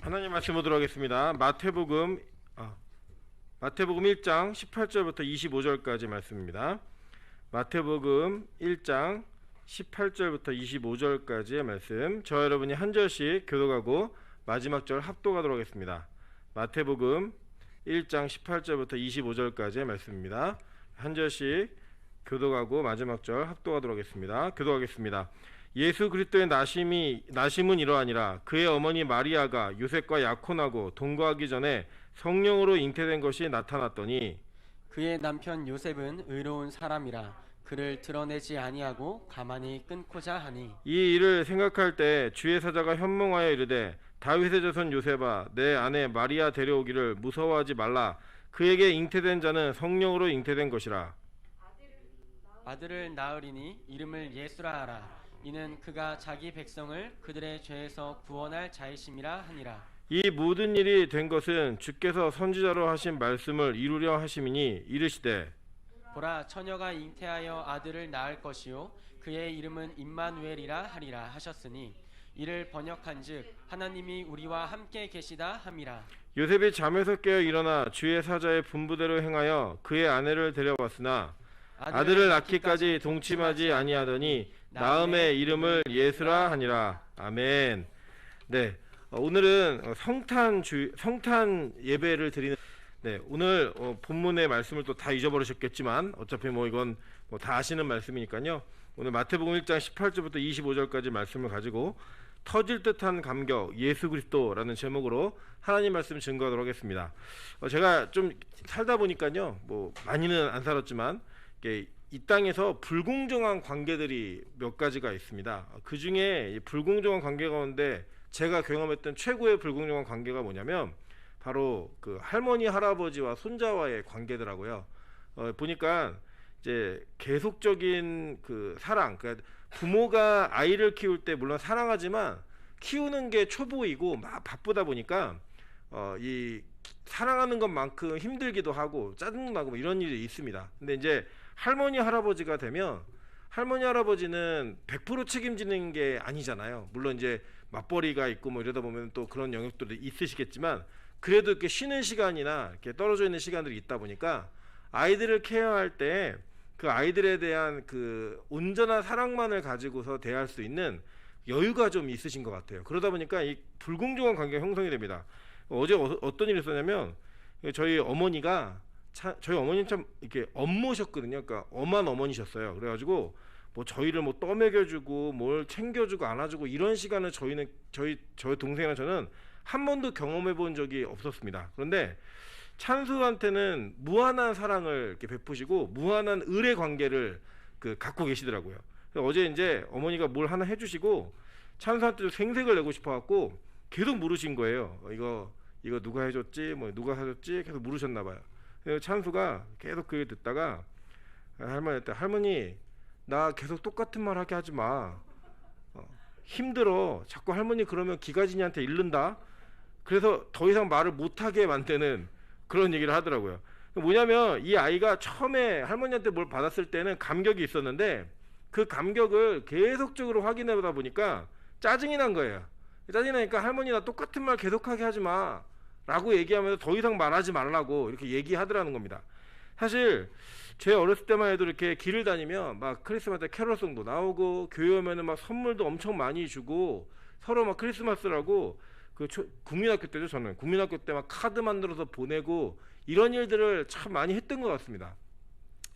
하나님 말씀 보도록 하겠습니다. 마태복음 1장 18절부터 25절까지 말씀입니다. 마태복음 1장 18절부터 25절까지의 말씀, 저 여러분이 한 절씩 교독하고 마지막 절 합독하도록 하겠습니다. 마태복음 1장 18절부터 25절까지의 말씀입니다. 한 절씩 교독하고 마지막 절 합독하도록 하겠습니다. 교독하겠습니다. 예수 그리스도의 나심은 이러하니라. 그의 어머니 마리아가 요셉과 약혼하고 동거하기 전에 성령으로 잉태된 것이 나타났더니 그의 남편 요셉은 의로운 사람이라 그를 드러내지 아니하고 가만히 끊고자 하니 이 일을 생각할 때 주의 사자가 현몽하여 이르되 다윗의 자손 요셉아, 내 아내 마리아 데려오기를 무서워하지 말라. 그에게 잉태된 자는 성령으로 잉태된 것이라. 아들을 낳으리니 이름을 예수라 하라. 이는 그가 자기 백성을 그들의 죄에서 구원할 자이심이라 하니라. 이 모든 일이 된 것은 주께서 선지자로 하신 말씀을 이루려 하심이니 이르시되 보라, 처녀가 잉태하여 아들을 낳을 것이요 그의 이름은 임마누엘이라 하리라 하셨으니 이를 번역한즉 하나님이 우리와 함께 계시다 함이라. 요셉이 잠에서 깨어 일어나 주의 사자의 분부대로 행하여 그의 아내를 데려왔으나 아들을 낳기까지 동침하지 아니하더니 낳음의 이름을 예수라 하니라. 아멘. 네, 오늘은 성탄 예배를 드리는. 네, 오늘 본문의 말씀을 또 다 잊어버리셨겠지만 어차피 이건 다 아시는 말씀이니까요. 오늘 마태복음 1장 18절부터 25절까지 말씀을 가지고 터질 듯한 감격 예수 그리스도라는 제목으로 하나님 말씀 증거하도록 하겠습니다. 제가 좀 살다 보니까요, 많이는 안 살았지만 이 땅에서 불공정한 관계들이 몇 가지가 있습니다. 그 중에 불공정한 관계 가운데 제가 경험했던 최고의 불공정한 관계가 뭐냐면 바로 그 할머니 할아버지와 손자와의 관계더라고요. 보니까 이제 계속적인 그 사랑, 그러니까 부모가 아이를 키울 때 물론 사랑하지만 키우는 게 초보이고 막 바쁘다 보니까 이 사랑하는 것만큼 힘들기도 하고 짜증나고 이런 일이 있습니다. 근데 이제 할머니 할아버지가 되면 할머니 할아버지는 100% 책임지는 게 아니잖아요. 물론 이제 맞벌이가 있고 이러다 보면 또 그런 영역들도 있으시겠지만 그래도 이렇게 쉬는 시간이나 이렇게 떨어져 있는 시간들이 있다 보니까 아이들을 케어할 때 그 아이들에 대한 그 온전한 사랑만을 가지고서 대할 수 있는 여유가 좀 있으신 것 같아요. 그러다 보니까 이 불공정한 관계가 형성이 됩니다. 어제 어떤 일이 있었냐면 저희 어머니는 참 이렇게 엄모셨거든요. 그러니까 엄한 어머니셨어요. 그래가지고 저희를 떠먹여주고 뭘 챙겨주고 안아주고 이런 시간을 저희 동생이랑 저는 한 번도 경험해 본 적이 없었습니다. 그런데 찬수한테는 무한한 사랑을 이렇게 베푸시고 무한한 의뢰 관계를 갖고 계시더라고요. 어제 이제 어머니가 뭘 하나 해주시고 찬수한테 생색을 내고 싶어갖고 계속 물으신 거예요. 이거 누가 해줬지? 누가 사줬지? 계속 물으셨나 봐요. 찬수가 계속 그 얘기 듣다가 할머니한테, 할머니 나 계속 똑같은 말 하게 하지 마. 힘들어. 자꾸 할머니 그러면 기가진이한테 잃는다. 그래서 더 이상 말을 못하게 만드는 그런 얘기를 하더라고요. 뭐냐면 이 아이가 처음에 할머니한테 뭘 받았을 때는 감격이 있었는데 그 감격을 계속적으로 확인해보다 보니까 짜증이 난 거예요. 짜증이 나니까 할머니 나 똑같은 말 계속하게 하지 마 라고 얘기하면서 더 이상 말하지 말라고 이렇게 얘기하더라는 겁니다. 사실 제 어렸을 때만 해도 이렇게 길을 다니면 막 크리스마스 때 캐롤송도 나오고 교회 오면은 막 선물도 엄청 많이 주고 서로 막 크리스마스라고 국민학교 때죠. 저는 국민학교 때 막 카드 만들어서 보내고 이런 일들을 참 많이 했던 것 같습니다.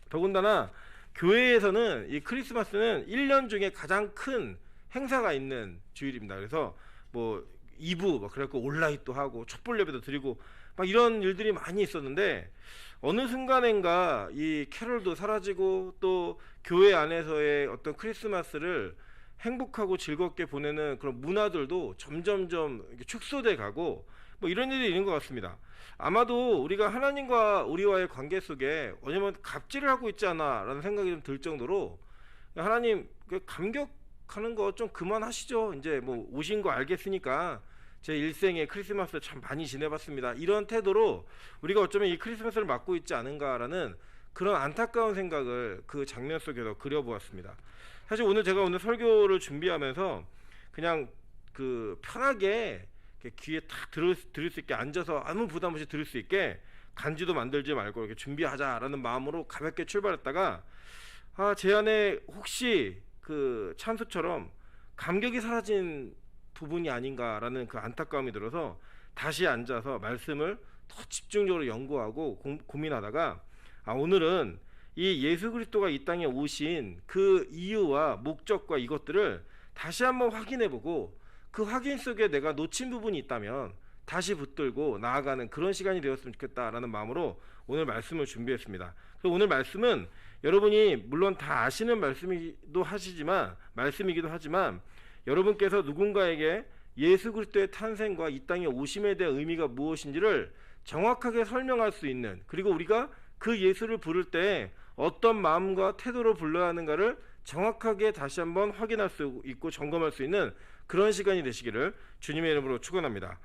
더군다나 교회에서는 이 크리스마스는 1년 중에 가장 큰 행사가 있는 주일입니다. 그래서 이브 그래갖고 온라인도 하고 촛불 예배도 드리고 막 이런 일들이 많이 있었는데 어느 순간인가 이 캐롤도 사라지고 또 교회 안에서의 어떤 크리스마스를 행복하고 즐겁게 보내는 그런 문화들도 점점점 축소돼 가고 이런 일이 있는 것 같습니다. 아마도 우리가 하나님과 우리와의 관계 속에 왜냐면 갑질을 하고 있지 않아 라는 생각이 좀 들 정도로 하나님 감격하는 거 좀 그만하시죠. 이제 오신 거 알겠으니까 제 일생에 크리스마스 참 많이 지내봤습니다. 이런 태도로 우리가 어쩌면 이 크리스마스를 맞고 있지 않은가라는 그런 안타까운 생각을 그 장면 속에서 그려보았습니다. 사실 제가 오늘 설교를 준비하면서 그냥 편하게 이렇게 귀에 탁 들을 수 있게 앉아서 아무 부담 없이 들을 수 있게 간지도 만들지 말고 이렇게 준비하자라는 마음으로 가볍게 출발했다가 제 안에 혹시 그 찬수처럼 감격이 사라진 부분이 아닌가라는 그 안타까움이 들어서 다시 앉아서 말씀을 더 집중적으로 연구하고 고민하다가 오늘은 이 예수 그리스도가 이 땅에 오신 그 이유와 목적과 이것들을 다시 한번 확인해보고 그 확인 속에 내가 놓친 부분이 있다면 다시 붙들고 나아가는 그런 시간이 되었으면 좋겠다라는 마음으로 오늘 말씀을 준비했습니다. 그래서 오늘 말씀은 여러분이 물론 다 아시는 말씀이기도 하지만 여러분께서 누군가에게 예수 그리스도의 탄생과 이 땅에 오심에 대한 의미가 무엇인지를 정확하게 설명할 수 있는, 그리고 우리가 그 예수를 부를 때 어떤 마음과 태도로 불러야 하는가를 정확하게 다시 한번 확인할 수 있고 점검할 수 있는 그런 시간이 되시기를 주님의 이름으로 축원합니다.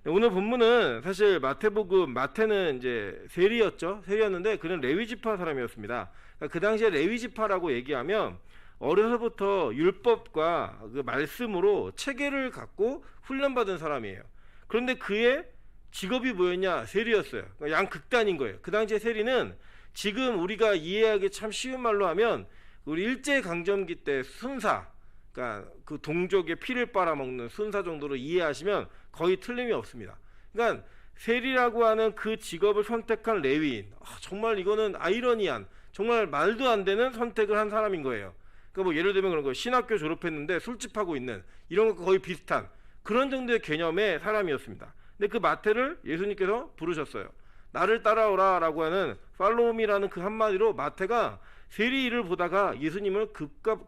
오늘 본문은 사실 마태는 이제 세리였는데 그는 레위 지파 사람이었습니다. 그 당시에 레위 지파라고 얘기하면 어려서부터 율법과 그 말씀으로 체계를 갖고 훈련받은 사람이에요. 그런데 그의 직업이 뭐였냐? 세리였어요. 그러니까 양극단인 거예요. 그 당시에 세리는 지금 우리가 이해하기 참 쉬운 말로 하면 우리 일제강점기 때 순사, 그러니까 그 동족의 피를 빨아먹는 순사 정도로 이해하시면 거의 틀림이 없습니다. 그러니까 세리라고 하는 그 직업을 선택한 레위인, 정말 이거는 아이러니한, 정말 말도 안 되는 선택을 한 사람인 거예요. 그러니까 뭐 예를 들면 그런 거, 신학교 졸업했는데 술집하고 있는 이런 거 거의 비슷한 그런 정도의 개념의 사람이었습니다. 근데 그 마태를 예수님께서 부르셨어요. 나를 따라오라 라고 하는 팔로우미라는 그 한마디로 마태가 세리 일을 보다가 예수님을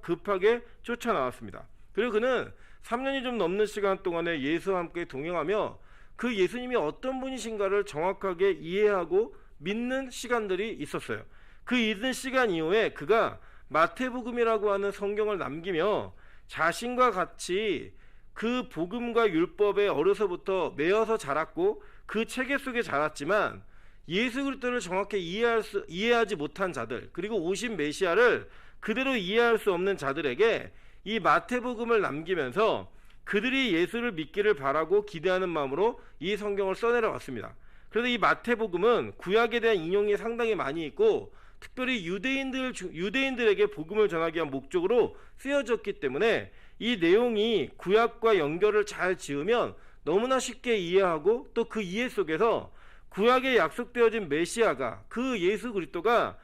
급하게 쫓아나왔습니다. 그리고 그는 3년이 좀 넘는 시간 동안에 예수와 함께 동행하며 그 예수님이 어떤 분이신가를 정확하게 이해하고 믿는 시간들이 있었어요. 그 있는 시간 이후에 그가 마태복음이라고 하는 성경을 남기며 자신과 같이 그 복음과 율법에 어려서부터 매여서 자랐고 그 체계 속에 자랐지만 예수 그리스도를 정확히 이해하지 못한 자들, 그리고 오신 메시아를 그대로 이해할 수 없는 자들에게 이 마태복음을 남기면서 그들이 예수를 믿기를 바라고 기대하는 마음으로 이 성경을 써내려왔습니다. 그래서 이 마태복음은 구약에 대한 인용이 상당히 많이 있고 특별히 유대인들에게 복음을 전하기 위한 목적으로 쓰여졌기 때문에 이 내용이 구약과 연결을 잘 지으면 너무나 쉽게 이해하고 또 그 이해 속에서 구약에 약속되어진 메시아가, 그 예수 그리스도가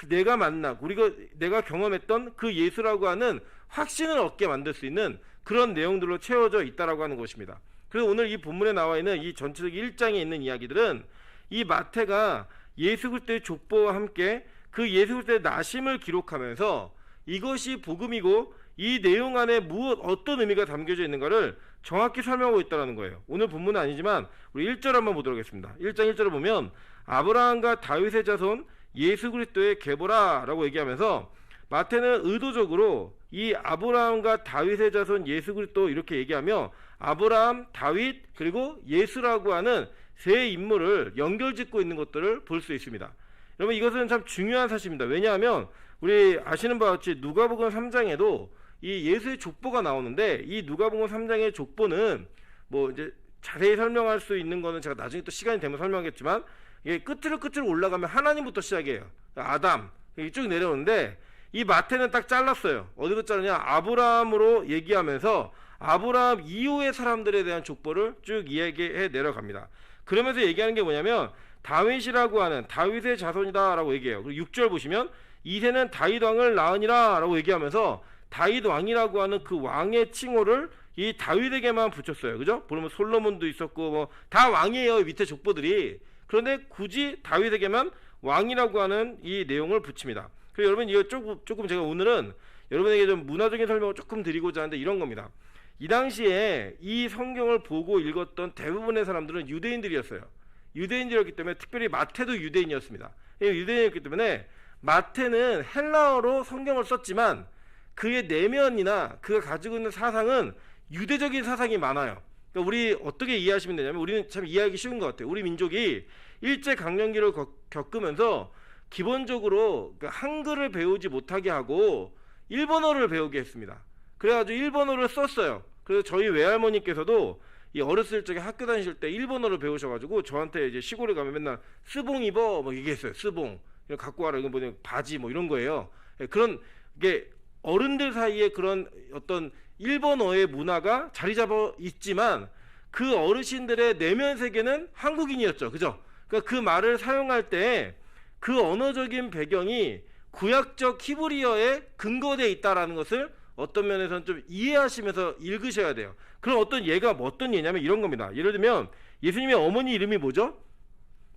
내가 만나고 내가 경험했던 그 예수라고 하는 확신을 얻게 만들 수 있는 그런 내용들로 채워져 있다라고 하는 것입니다. 그래서 오늘 이 본문에 나와 있는 이 전체적 1장에 있는 이야기들은 이 마태가 예수 그리스도의 족보와 함께 그 예수 그리스도의 나심을 기록하면서 이것이 복음이고 이 내용 안에 어떤 의미가 담겨져 있는가를 정확히 설명하고 있다는 거예요. 오늘 본문은 아니지만 우리 1절 한번 보도록 하겠습니다. 1장 1절을 보면 아브라함과 다윗의 자손 예수 그리스도의 계보라 라고 얘기하면서 마태는 의도적으로 이 아브라함과 다윗의 자손 예수 그리스도 이렇게 얘기하며 아브라함, 다윗 그리고 예수라고 하는 세 인물을 연결짓고 있는 것들을 볼 수 있습니다. 여러분 이것은 참 중요한 사실입니다. 왜냐하면 우리 아시는 바와 같이 누가복음 3장에도 이 예수의 족보가 나오는데 이 누가복음 3장의 족보는 뭐 이제 자세히 설명할 수 있는 거는 제가 나중에 또 시간이 되면 설명하겠지만 이게 끝으로 올라가면 하나님부터 시작해요. 아담 쭉 내려오는데 이 마태는 딱 잘랐어요. 어디로 자르냐? 아브라함으로 얘기하면서 아브라함 이후의 사람들에 대한 족보를 쭉 이야기해 내려갑니다. 그러면서 얘기하는 게 뭐냐면 다윗이라고 하는 다윗의 자손이다 라고 얘기해요. 그리고 6절 보시면 이새는 다윗 왕을 낳으니라 라고 얘기하면서 다윗 왕이라고 하는 그 왕의 칭호를 이 다윗에게만 붙였어요. 그죠? 보면 솔로몬도 있었고 뭐 다 왕이에요. 밑에 족보들이. 그런데 굳이 다윗에게만 왕이라고 하는 이 내용을 붙입니다. 그래서 여러분 이거 조금 제가 오늘은 여러분에게 좀 문화적인 설명을 조금 드리고자 하는데 이런 겁니다. 이 당시에 이 성경을 보고 읽었던 대부분의 사람들은 유대인들이었어요. 유대인들이었기 때문에 특별히 마태도 유대인이었습니다. 유대인이었기 때문에 마태는 헬라어로 성경을 썼지만 그의 내면이나 그가 가지고 있는 사상은 유대적인 사상이 많아요. 그러니까 우리 어떻게 이해하시면 되냐면 우리는 참 이해하기 쉬운 것 같아요. 우리 민족이 일제강점기를 겪으면서 기본적으로 한글을 배우지 못하게 하고 일본어를 배우게 했습니다. 그래가지고 일본어를 썼어요. 그래서 저희 외할머니께서도 이 어렸을 적에 학교 다니실 때 일본어를 배우셔가지고 저한테 이제 시골에 가면 맨날 스봉 입어 뭐 얘기했어요. 스봉 이거 갖고 와라, 이거 뭐냐 바지 뭐 이런 거예요. 예, 그런 게 어른들 사이에 그런 어떤 일본어의 문화가 자리 잡아 있지만 그 어르신들의 내면 세계는 한국인이었죠. 그죠? 그러니까 그 말을 사용할 때 그 언어적인 배경이 구약적 히브리어에 근거되어 있다라는 것을 어떤 면에서는 좀 이해하시면서 읽으셔야 돼요. 그럼 어떤 예가 어떤 예냐면 이런 겁니다. 예를 들면 예수님의 어머니 이름이 뭐죠?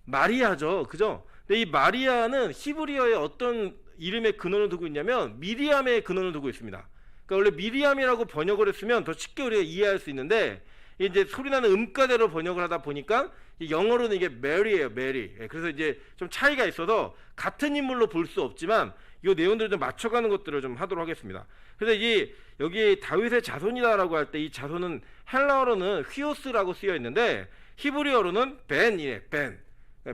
마리아죠. 그죠? 근데 이 마리아는 히브리어의 어떤 이름의 근원을 두고 있냐면 미리암의 근원을 두고 있습니다. 그러니까 원래 미리암이라고 번역을 했으면 더 쉽게 우리가 이해할 수 있는데 이제 소리나는 음가대로 번역을 하다 보니까 영어로는 이게 메리예요, 메리. 그래서 이제 좀 차이가 있어서 같은 인물로 볼 수 없지만 이 내용들을 좀 맞춰가는 것들을 좀 하도록 하겠습니다. 그래서 이 여기 다윗의 자손이다라고 할 때 이 자손은 헬라어로는 휘오스라고 쓰여 있는데 히브리어로는 벤이에요, 벤.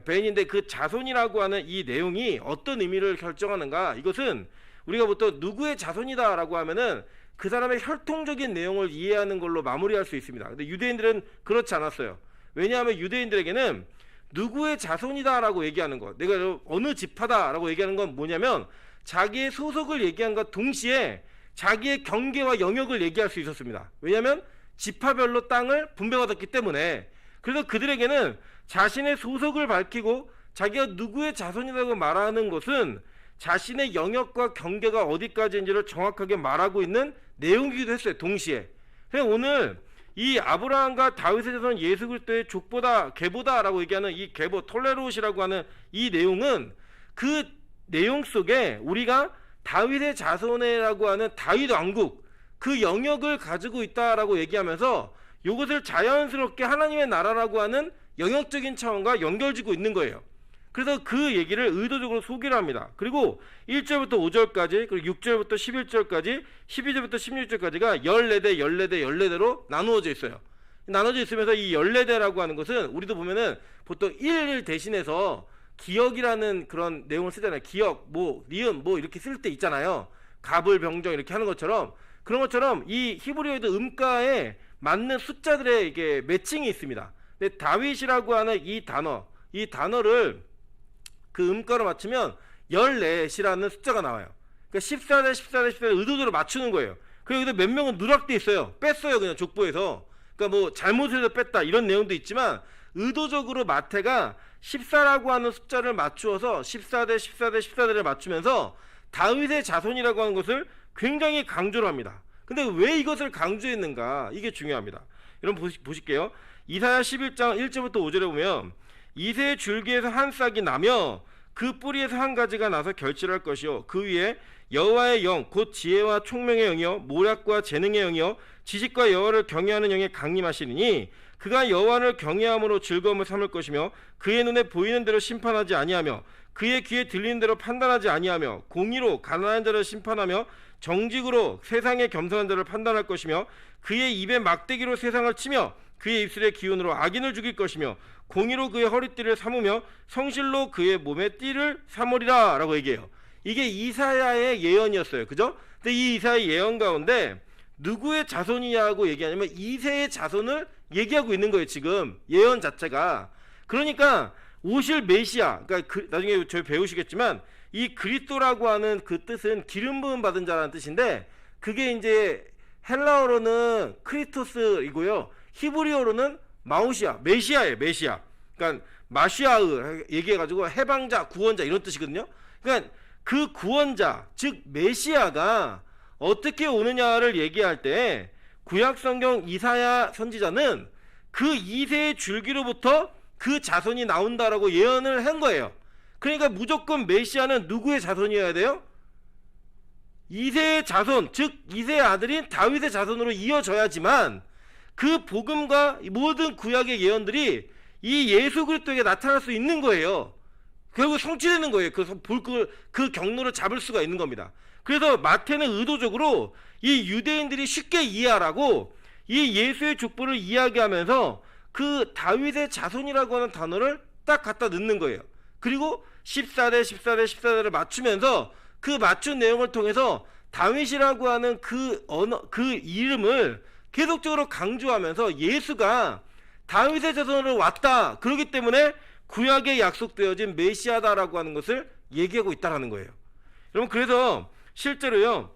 벤인데 그 자손이라고 하는 이 내용이 어떤 의미를 결정하는가? 이것은 우리가 보통 누구의 자손이다라고 하면은 그 사람의 혈통적인 내용을 이해하는 걸로 마무리할 수 있습니다. 근데 유대인들은 그렇지 않았어요. 왜냐하면 유대인들에게는 누구의 자손이다라고 얘기하는 것, 내가 어느 지파다라고 얘기하는 건 뭐냐면 자기의 소속을 얘기한과 동시에 자기의 경계와 영역을 얘기할 수 있었습니다. 왜냐하면 지파별로 땅을 분배받았기 때문에. 그래서 그들에게는 자신의 소속을 밝히고 자기가 누구의 자손이라고 말하는 것은 자신의 영역과 경계가 어디까지인지를 정확하게 말하고 있는 내용이기도 했어요. 동시에. 그래서 오늘 이 아브라함과 다윗의 자손 예수 그리스도의 족보다 계보다라고 얘기하는 이 계보 톨레롯이라고 하는 이 내용은 그 내용 속에 우리가 다윗의 자손이라고 하는 다윗 왕국 그 영역을 가지고 있다라고 얘기하면서 이것을 자연스럽게 하나님의 나라라고 하는 영역적인 차원과 연결지고 있는 거예요. 그래서 그 얘기를 의도적으로 소개를 합니다. 그리고 1절부터 5절까지 그리고 6절부터 11절까지 12절부터 16절까지가 14대 14대 14대로 나누어져 있어요. 나눠져 있으면서 이 14대라고 하는 것은 우리도 보면은 보통 11 대신해서 기억이라는 그런 내용을 쓰잖아요. 기억, 뭐, 니은, 뭐 이렇게 쓸 때 있잖아요. 갑을, 병정 이렇게 하는 것처럼 그런 것처럼 이 히브리어에도 음가에 맞는 숫자들의 이게 매칭이 있습니다. 근데 다윗이라고 하는 이 단어를 그 음가로 맞추면 14이라는 숫자가 나와요. 그러니까 14대 14대 14를 의도적으로 맞추는 거예요. 그리고 여기서 몇 명은 누락돼 있어요. 뺐어요, 그냥 족보에서. 그러니까 뭐 잘못해서 뺐다 이런 내용도 있지만 의도적으로 마태가 14라고 하는 숫자를 맞추어서 14대 14대 14대를 맞추면서 다윗의 자손이라고 하는 것을 굉장히 강조를 합니다. 근데 왜 이것을 강조했는가? 이게 중요합니다. 여러분 보실게요. 이사야 11장 1절부터 5절에 보면 이새의 줄기에서 한 싹이 나며 그 뿌리에서 한 가지가 나서 결실할 것이요 그 위에 여호와의 영 곧 지혜와 총명의 영이요 모략과 재능의 영이요 지식과 여호와를 경외하는 영에 강림하시리니 그가 여호와를 경외함으로 즐거움을 삼을 것이며 그의 눈에 보이는 대로 심판하지 아니하며 그의 귀에 들리는 대로 판단하지 아니하며 공의로 가난한 자를 심판하며 정직으로 세상의 겸손한 자를 판단할 것이며 그의 입에 막대기로 세상을 치며 그의 입술의 기운으로 악인을 죽일 것이며 공의로 그의 허리띠를 삼으며 성실로 그의 몸의 띠를 삼으리라 라고 얘기해요. 이게 이사야의 예언이었어요. 그죠? 근데 이 이사야의 예언 가운데 누구의 자손이냐고 얘기하냐면 이새의 자손을 얘기하고 있는 거예요. 지금 예언 자체가. 그러니까 오실 메시아, 그러니까 나중에 저희 배우시겠지만 이 그리스도라고 하는 그 뜻은 기름 부음 받은 자라는 뜻인데 그게 이제 헬라어로는 크리스토스이고요. 히브리어로는 마우시아, 메시아예요, 메시아. 그러니까 마시아흐 얘기해가지고 해방자, 구원자 이런 뜻이거든요. 그러니까 그 구원자, 즉 메시아가 어떻게 오느냐를 얘기할 때 구약성경 이사야 선지자는 그 이새의 줄기로부터 그 자손이 나온다라고 예언을 한 거예요. 그러니까 무조건 메시아는 누구의 자손이어야 돼요? 이새의 자손, 즉 이새의 아들인 다윗의 자손으로 이어져야지만 그 복음과 모든 구약의 예언들이 이 예수 그리스도에게 나타날 수 있는 거예요. 결국 성취되는 거예요. 그 경로를 잡을 수가 있는 겁니다. 그래서 마태는 의도적으로 이 유대인들이 쉽게 이해하라고 이 예수의 족보를 이야기하면서 그 다윗의 자손이라고 하는 단어를 딱 갖다 넣는 거예요. 그리고 14대 14대 14대를 맞추면서 그 맞춘 내용을 통해서 다윗이라고 하는 그 이름을 계속적으로 강조하면서 예수가 다윗의 자손으로 왔다. 그렇기 때문에 구약에 약속되어진 메시아다라고 하는 것을 얘기하고 있다라는 거예요. 여러분, 그래서 실제로요,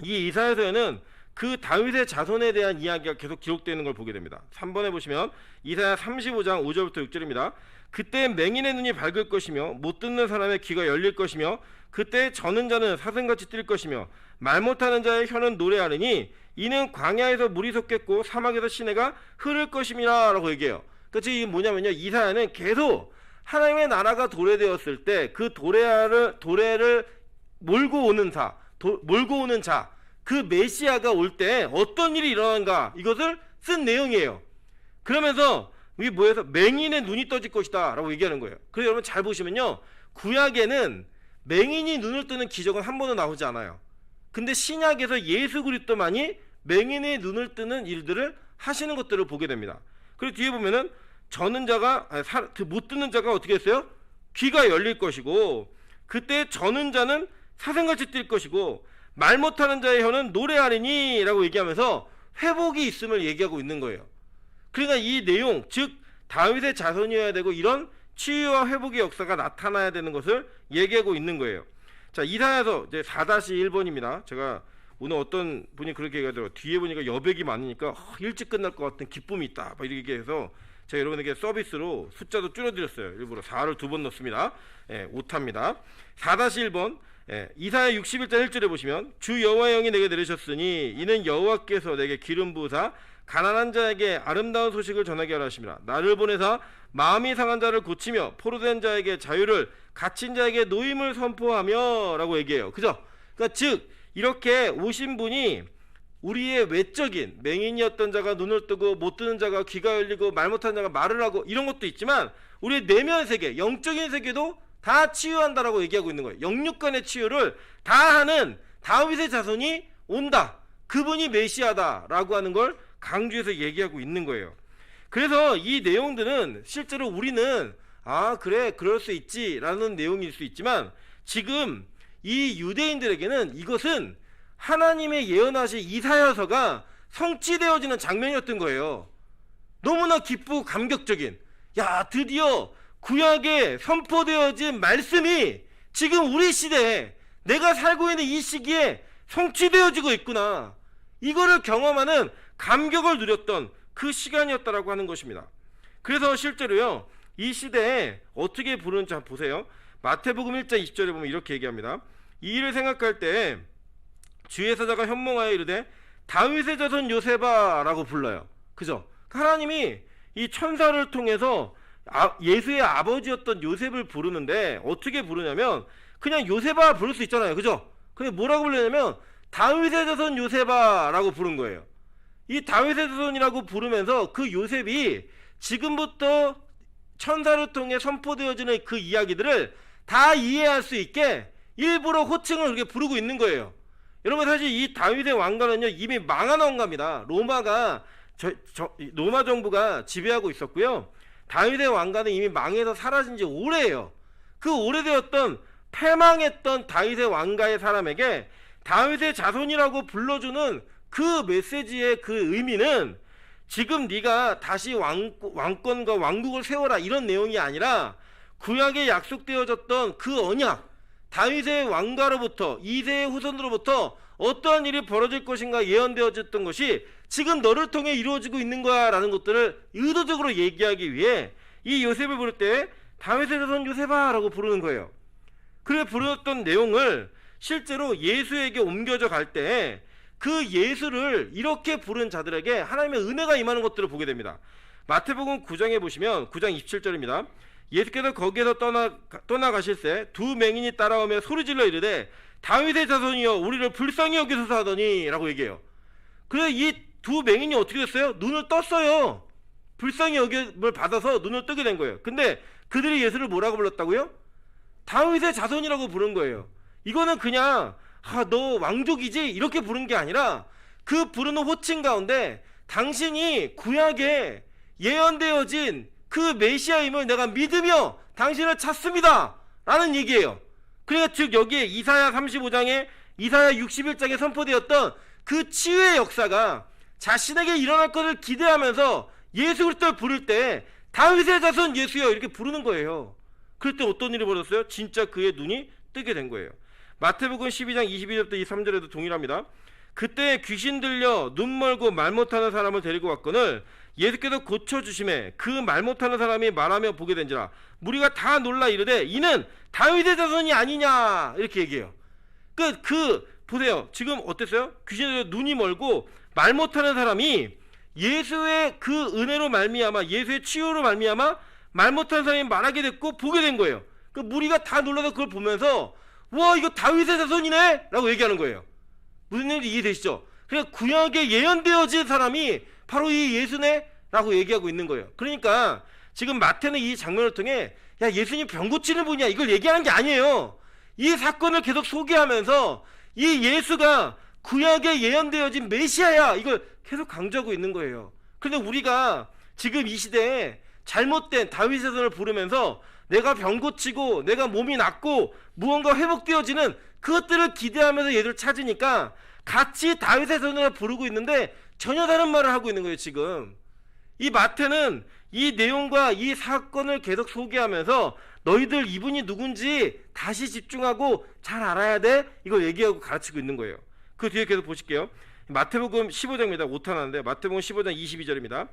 이 이사야서에는 그 다윗의 자손에 대한 이야기가 계속 기록되는 걸 보게 됩니다. 3번에 보시면 이사야 35장 5절부터 6절입니다. 그때 맹인의 눈이 밝을 것이며 못 듣는 사람의 귀가 열릴 것이며 그때 저는 자는 사슴같이 뛸 것이며 말 못하는 자의 혀는 노래하느니 이는 광야에서 물이 솟겠고 사막에서 시내가 흐를 것임이라 라고 얘기해요. 그러니까 이게 뭐냐면요, 이사야는 계속 하나님의 나라가 도래되었을 때 그 도래를 몰고 오는 자, 그 메시아가 올 때 어떤 일이 일어나는가, 이것을 쓴 내용이에요. 그러면서 이게 뭐예요? 맹인의 눈이 떠질 것이다 라고 얘기하는 거예요. 그래서 여러분 잘 보시면요, 구약에는 맹인이 눈을 뜨는 기적은 한 번도 나오지 않아요. 근데 신약에서 예수 그리스도만이 맹인의 눈을 뜨는 일들을 하시는 것들을 보게 됩니다. 그리고 뒤에 보면은 못 듣는 자가 어떻게 했어요? 귀가 열릴 것이고 그때 저는 자는 사슴같이 뛸 것이고 말 못하는 자의 혀는 노래하리니 라고 얘기하면서 회복이 있음을 얘기하고 있는 거예요. 그러니까 이 내용, 즉 다윗의 자손이어야 되고 이런 치유와 회복의 역사가 나타나야 되는 것을 얘기하고 있는 거예요. 자, 이사야서 이제 4-1번입니다. 제가 오늘 어떤 분이 그렇게 얘기하더라고요. 뒤에 보니까 여백이 많으니까 일찍 끝날 것 같은 기쁨이 있다, 막 이렇게 해서 제가 여러분에게 서비스로 숫자도 줄여드렸어요. 일부러 4를 2번 넣습니다. 오타입니다. 4-1번, 이사야 61장 1절에 보시면 주 여호와의 영이 내게 내리셨으니 이는 여호와께서 내게 기름 부으사 가난한 자에게 아름다운 소식을 전하게 하라 하심이라. 나를 보내사 마음이 상한 자를 고치며 포로된 자에게 자유를, 갇힌 자에게 노임을 선포하며 라고 얘기해요. 그죠? 그러니까 즉 이렇게 오신 분이 우리의 외적인 맹인이었던 자가 눈을 뜨고 못 듣는 자가 귀가 열리고 말 못하는 자가 말을 하고 이런 것도 있지만 우리의 내면 세계, 영적인 세계도 다 치유한다라고 얘기하고 있는 거예요. 영육간의 치유를 다 하는 다윗의 자손이 온다, 그분이 메시아다라고 하는 걸 강조해서 얘기하고 있는 거예요. 그래서 이 내용들은 실제로 우리는 그래 그럴 수 있지 라는 내용일 수 있지만 지금 이 유대인들에게는 이것은 하나님의 예언하신 이사야서가 성취되어지는 장면이었던 거예요. 너무나 기쁘고 감격적인, 야 드디어 구약에 선포되어진 말씀이 지금 우리 시대에, 내가 살고 있는 이 시기에 성취되어지고 있구나, 이거를 경험하는 감격을 누렸던 그 시간이었다라고 하는 것입니다. 그래서 실제로요, 이 시대에 어떻게 부르는지 한번 보세요. 마태복음 1장 20절에 보면 이렇게 얘기합니다. 이 일을 생각할 때 주의 사자가 현몽하여 이르되 다윗의 자손 요셉아라고 불러요. 그죠? 하나님이 이 천사를 통해서 예수의 아버지였던 요셉을 부르는데 어떻게 부르냐면 그냥 요셉아 부를 수 있잖아요. 그죠? 근데 뭐라고 부르냐면 다윗의 자손 요셉아라고 부른 거예요. 이 다윗의 자손이라고 부르면서 그 요셉이 지금부터 천사를 통해 선포되어지는 그 이야기들을 다 이해할 수 있게 일부러 호칭을 그렇게 부르고 있는 거예요. 여러분, 사실 이 다윗의 왕가는요 이미 망한 왕가입니다. 로마 정부가 지배하고 있었고요. 다윗의 왕가는 이미 망해서 사라진 지 오래예요. 그 오래되었던 패망했던 다윗의 왕가의 사람에게 다윗의 자손이라고 불러주는 그 메시지의 그 의미는 지금 네가 다시 왕권과 왕국을 세워라 이런 내용이 아니라 구약에 약속되어졌던 그 언약, 다윗의 왕가로부터 이새의 후손으로부터 어떠한 일이 벌어질 것인가 예언되어졌던 것이 지금 너를 통해 이루어지고 있는 거야 라는 것들을 의도적으로 얘기하기 위해 이 요셉을 부를 때 다윗의 자손 요셉아 라고 부르는 거예요. 그래 부르었던 내용을 실제로 예수에게 옮겨져 갈 때 그 예수를 이렇게 부른 자들에게 하나님의 은혜가 임하는 것들을 보게 됩니다. 마태복음 9장에 보시면 9장 27절입니다. 예수께서 거기에서 떠나가실새 두 맹인이 따라오며 소리질러 이르되 다윗의 자손이여 우리를 불쌍히 여기소서 하더니 라고 얘기해요. 그래서 이 두 맹인이 어떻게 됐어요? 눈을 떴어요. 불쌍히 여김을 받아서 눈을 뜨게 된 거예요. 근데 그들이 예수를 뭐라고 불렀다고요? 다윗의 자손이라고 부른 거예요. 이거는 그냥 너 왕족이지 이렇게 부른 게 아니라 그 부르는 호칭 가운데 당신이 구약에 예언되어진 그 메시아임을 내가 믿으며 당신을 찾습니다 라는 얘기예요. 그러니까 즉 여기에 이사야 35장에 이사야 61장에 선포되었던 그 치유의 역사가 자신에게 일어날 것을 기대하면서 예수 그리스도를 부를 때 다윗의 자손 예수여 이렇게 부르는 거예요. 그럴 때 어떤 일이 벌어졌어요? 진짜 그의 눈이 뜨게 된 거예요. 마태복음 12장 22절부터 23절에도 동일합니다. 그때 귀신 들려 눈 멀고 말 못하는 사람을 데리고 왔거늘 예수께서 고쳐주심에 그 말 못하는 사람이 말하며 보게 된지라 무리가 다 놀라 이르되 이는 다윗의 자손이 아니냐 이렇게 얘기해요. 보세요. 지금 어땠어요? 귀신 들려 눈이 멀고 말 못하는 사람이 예수의 그 은혜로 말미암아 예수의 치유로 말미암아 말 못하는 사람이 말하게 됐고 보게 된 거예요. 그 무리가 다 놀라서 그걸 보면서 와 이거 다윗의 자손이네 라고 얘기하는 거예요. 무슨 얘기인지 이해되시죠? 그러니까 구약에 예언되어진 사람이 바로 이 예수네 라고 얘기하고 있는 거예요. 그러니까 지금 마태는 이 장면을 통해 야 예수님 병 고치는 분이야 이걸 얘기하는 게 아니에요. 이 사건을 계속 소개하면서 이 예수가 구약에 예언되어진 메시아야 이걸 계속 강조하고 있는 거예요. 그런데 우리가 지금 이 시대에 잘못된 다윗의 자손을 부르면서 내가 병 고치고 내가 몸이 낫고 무언가 회복되어지는 그것들을 기대하면서 얘들 찾으니까 같이 다윗의 자손을 부르고 있는데 전혀 다른 말을 하고 있는 거예요. 지금 이 마태는 이 내용과 이 사건을 계속 소개하면서 너희들 이분이 누군지 다시 집중하고 잘 알아야 돼 이걸 얘기하고 가르치고 있는 거예요. 그 뒤에 계속 보실게요. 마태복음 15장입니다. 오타나는데 마태복음 15장 22절입니다.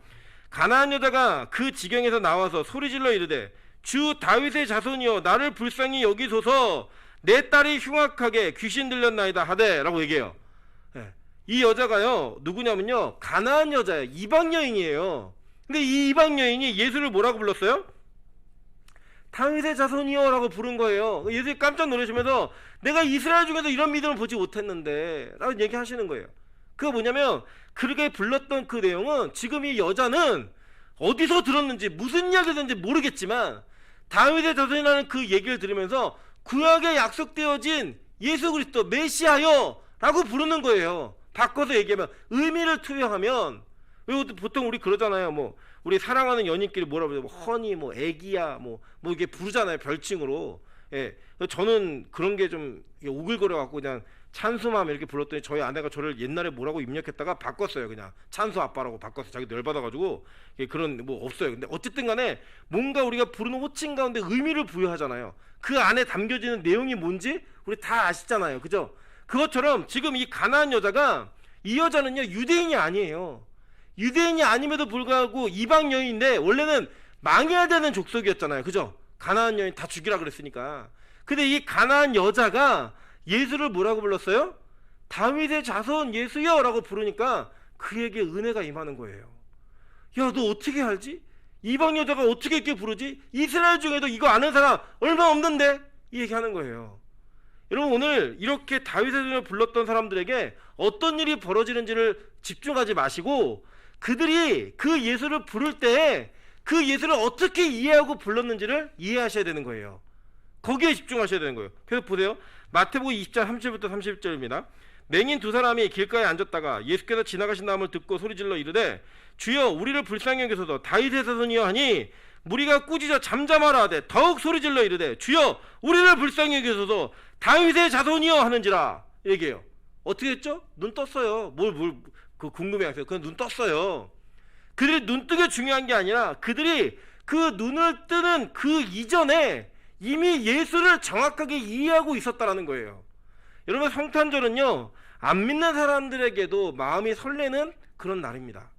가나안 여자가 그 지경에서 나와서 소리질러 이르되 주 다윗의 자손이여 나를 불쌍히 여기소서 내 딸이 흉악하게 귀신 들렸나이다 하되 라고 얘기해요. 이 여자가요 누구냐면요 가나안 여자예요. 이방 여인이에요. 근데 이 이방 여인이 예수를 뭐라고 불렀어요? 다윗의 자손이여 라고 부른 거예요. 예수님 깜짝 놀라시면서 내가 이스라엘 중에서 이런 믿음을 보지 못했는데 라고 얘기하시는 거예요. 그거 뭐냐면 그렇게 불렀던 그 내용은 지금 이 여자는 어디서 들었는지 무슨 이야기를 듣는지 모르겠지만 다윗의 자손이라는 그 얘기를 들으면서 구약에 약속되어진 예수 그리스도 메시아여 라고 부르는 거예요. 바꿔서 얘기하면 의미를 투영하면 왜 보통 우리 그러잖아요. 뭐 우리 사랑하는 연인끼리 뭐라 그러죠? 뭐 허니 뭐 애기야 뭐 이게 부르잖아요. 별칭으로. 예. 저는 그런 게 좀 오글거려 갖고 그냥 찬수맘 이렇게 불렀더니 저희 아내가 저를 옛날에 뭐라고 입력했다가 바꿨어요. 그냥 찬수 아빠라고 바꿨어요. 자기 열받아가지고 그런 뭐 없어요. 근데 어쨌든 간에 뭔가 우리가 부르는 호칭 가운데 의미를 부여하잖아요. 그 안에 담겨지는 내용이 뭔지 우리 다 아시잖아요. 그죠? 그것처럼 지금 이 가나안 여자가 이 여자는요 유대인이 아니에요. 유대인이 아님에도 불구하고 이방 여인인데 원래는 망해야 되는 족속이었잖아요. 그죠? 가나안 여인 다 죽이라 그랬으니까. 근데 이 가나안 여자가 예수를 뭐라고 불렀어요? 다윗의 자손 예수여 라고 부르니까 그에게 은혜가 임하는 거예요. 야 너 어떻게 알지? 이방 여자가 어떻게 이렇게 부르지? 이스라엘 중에도 이거 아는 사람 얼마 없는데? 이 얘기하는 거예요. 여러분 오늘 이렇게 다윗의 자손을 불렀던 사람들에게 어떤 일이 벌어지는지를 집중하지 마시고 그들이 그 예수를 부를 때 그 예수를 어떻게 이해하고 불렀는지를 이해하셔야 되는 거예요. 거기에 집중하셔야 되는 거예요. 그래서 보세요. 마태복음 20장 30절부터 30절입니다. 맹인 두 사람이 길가에 앉았다가 예수께서 지나가신다함을 듣고 소리질러 이르되 주여 우리를 불쌍히 여기소서 다윗의 자손이여 하니 무리가 꾸짖어 잠잠하라 하되 더욱 소리질러 이르되 주여 우리를 불쌍히 여기소서 다윗의 자손이여 하는지라 얘기해요. 어떻게 했죠? 눈 떴어요. 그 궁금해하세요. 그냥 눈 떴어요. 그들이 눈 뜨게 중요한 게 아니라 그들이 그 눈을 뜨는 그 이전에 이미 예수를 정확하게 이해하고 있었다라는 거예요. 여러분 성탄절은요 안 믿는 사람들에게도 마음이 설레는 그런 날입니다.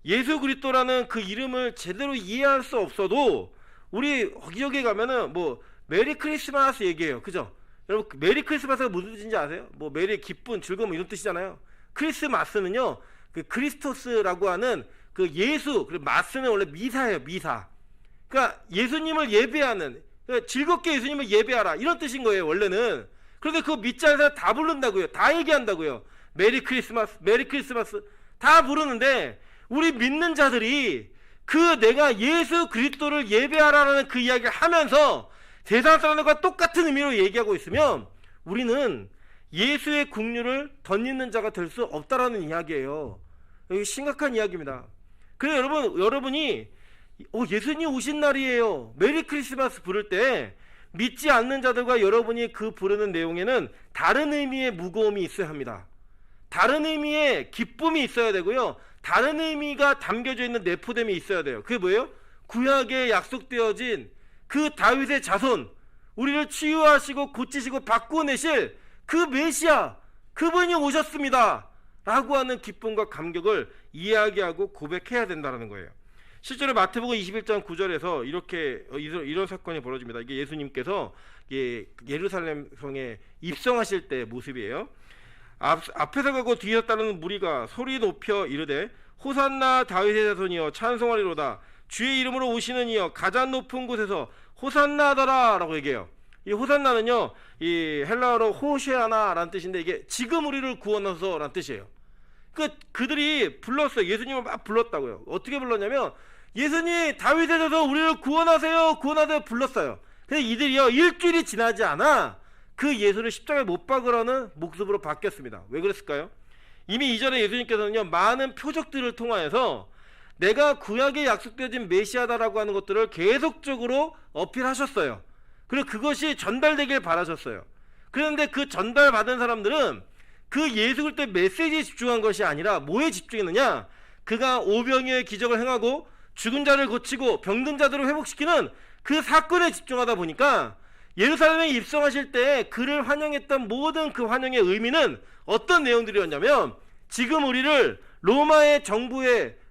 예수 그리스도라는 그 이름을 제대로 이해할 수 없어도 우리 여기저기 가면은 뭐 메리 크리스마스 얘기해요. 그죠? 여러분 메리 크리스마스가 무슨 뜻인지 아세요? 뭐 메리 기쁜 즐거움 이런 뜻이잖아요. 크리스마스는요 그 크리스토스라고 하는 그 예수 그리고 마스는 원래 미사예요. 미사. 그러니까 예수님을 예배하는 그러니까 즐겁게 예수님을 예배하라 이런 뜻인 거예요. 원래는. 그런데 그거 믿지 않는 사람 다 부른다고요. 다 얘기한다고요. 메리 크리스마스 메리 크리스마스 다 부르는데 우리 믿는 자들이 그 내가 예수 그리스도를 예배하라는 그 이야기를 하면서 세상 사람들과 똑같은 의미로 얘기하고 있으면 우리는 예수의 국류를 덧입는 자가 될 수 없다라는 이야기예요. 이게 심각한 이야기입니다. 그래서 여러분이 예수님 오신 날이에요. 메리 크리스마스 부를 때 믿지 않는 자들과 여러분이 그 부르는 내용에는 다른 의미의 무거움이 있어야 합니다. 다른 의미의 기쁨이 있어야 되고요. 다른 의미가 담겨져 있는 내포됨이 있어야 돼요. 그게 뭐예요? 구약에 약속되어진 그 다윗의 자손, 우리를 치유하시고 고치시고 바꾸내실 그 메시아, 그분이 오셨습니다 라고 하는 기쁨과 감격을 이야기하고 고백해야 된다는 거예요. 실제로 마태복음 21장 9절에서 이런 사건이 벌어집니다. 이게 예수님께서 예루살렘 성에 입성하실 때 모습이에요. 앞에서 가고 뒤에서 따르는 무리가 소리 높여 이르되 호산나 다윗의 자손이여 찬송하리로다, 주의 이름으로 오시는 이여 가장 높은 곳에서 호산나하더라 라고 얘기해요. 이 호산나는요, 이 헬라어로 호시아나라는 뜻인데 이게 지금 우리를 구원하소서 라는 뜻이에요. 그들이 불렀어요. 예수님을 막 불렀다고요. 어떻게 불렀냐면 예수님 다윗의 자손 우리를 구원하세요 구원하세요 불렀어요. 근데 이들이요, 일주일이 지나지 않아 그 예수를 십자가에 못 박으라는 모습으로 바뀌었습니다. 왜 그랬을까요? 이미 이전에 예수님께서는요, 많은 표적들을 통하여서 내가 구약에 약속되어진 메시아다라고 하는 것들을 계속적으로 어필하셨어요. 그리고 그것이 전달되길 바라셨어요. 그런데 그 전달받은 사람들은 그 예수 그리스도의 메시지에 집중한 것이 아니라 뭐에 집중했느냐? 그가 오병이어의 기적을 행하고 죽은 자를 고치고 병든 자들을 회복시키는 그 사건에 집중하다 보니까 예루살렘에 입성하실 때 그를 환영했던 모든 그 환영의 의미는 어떤 내용들이었냐면, 지금 우리를 로마의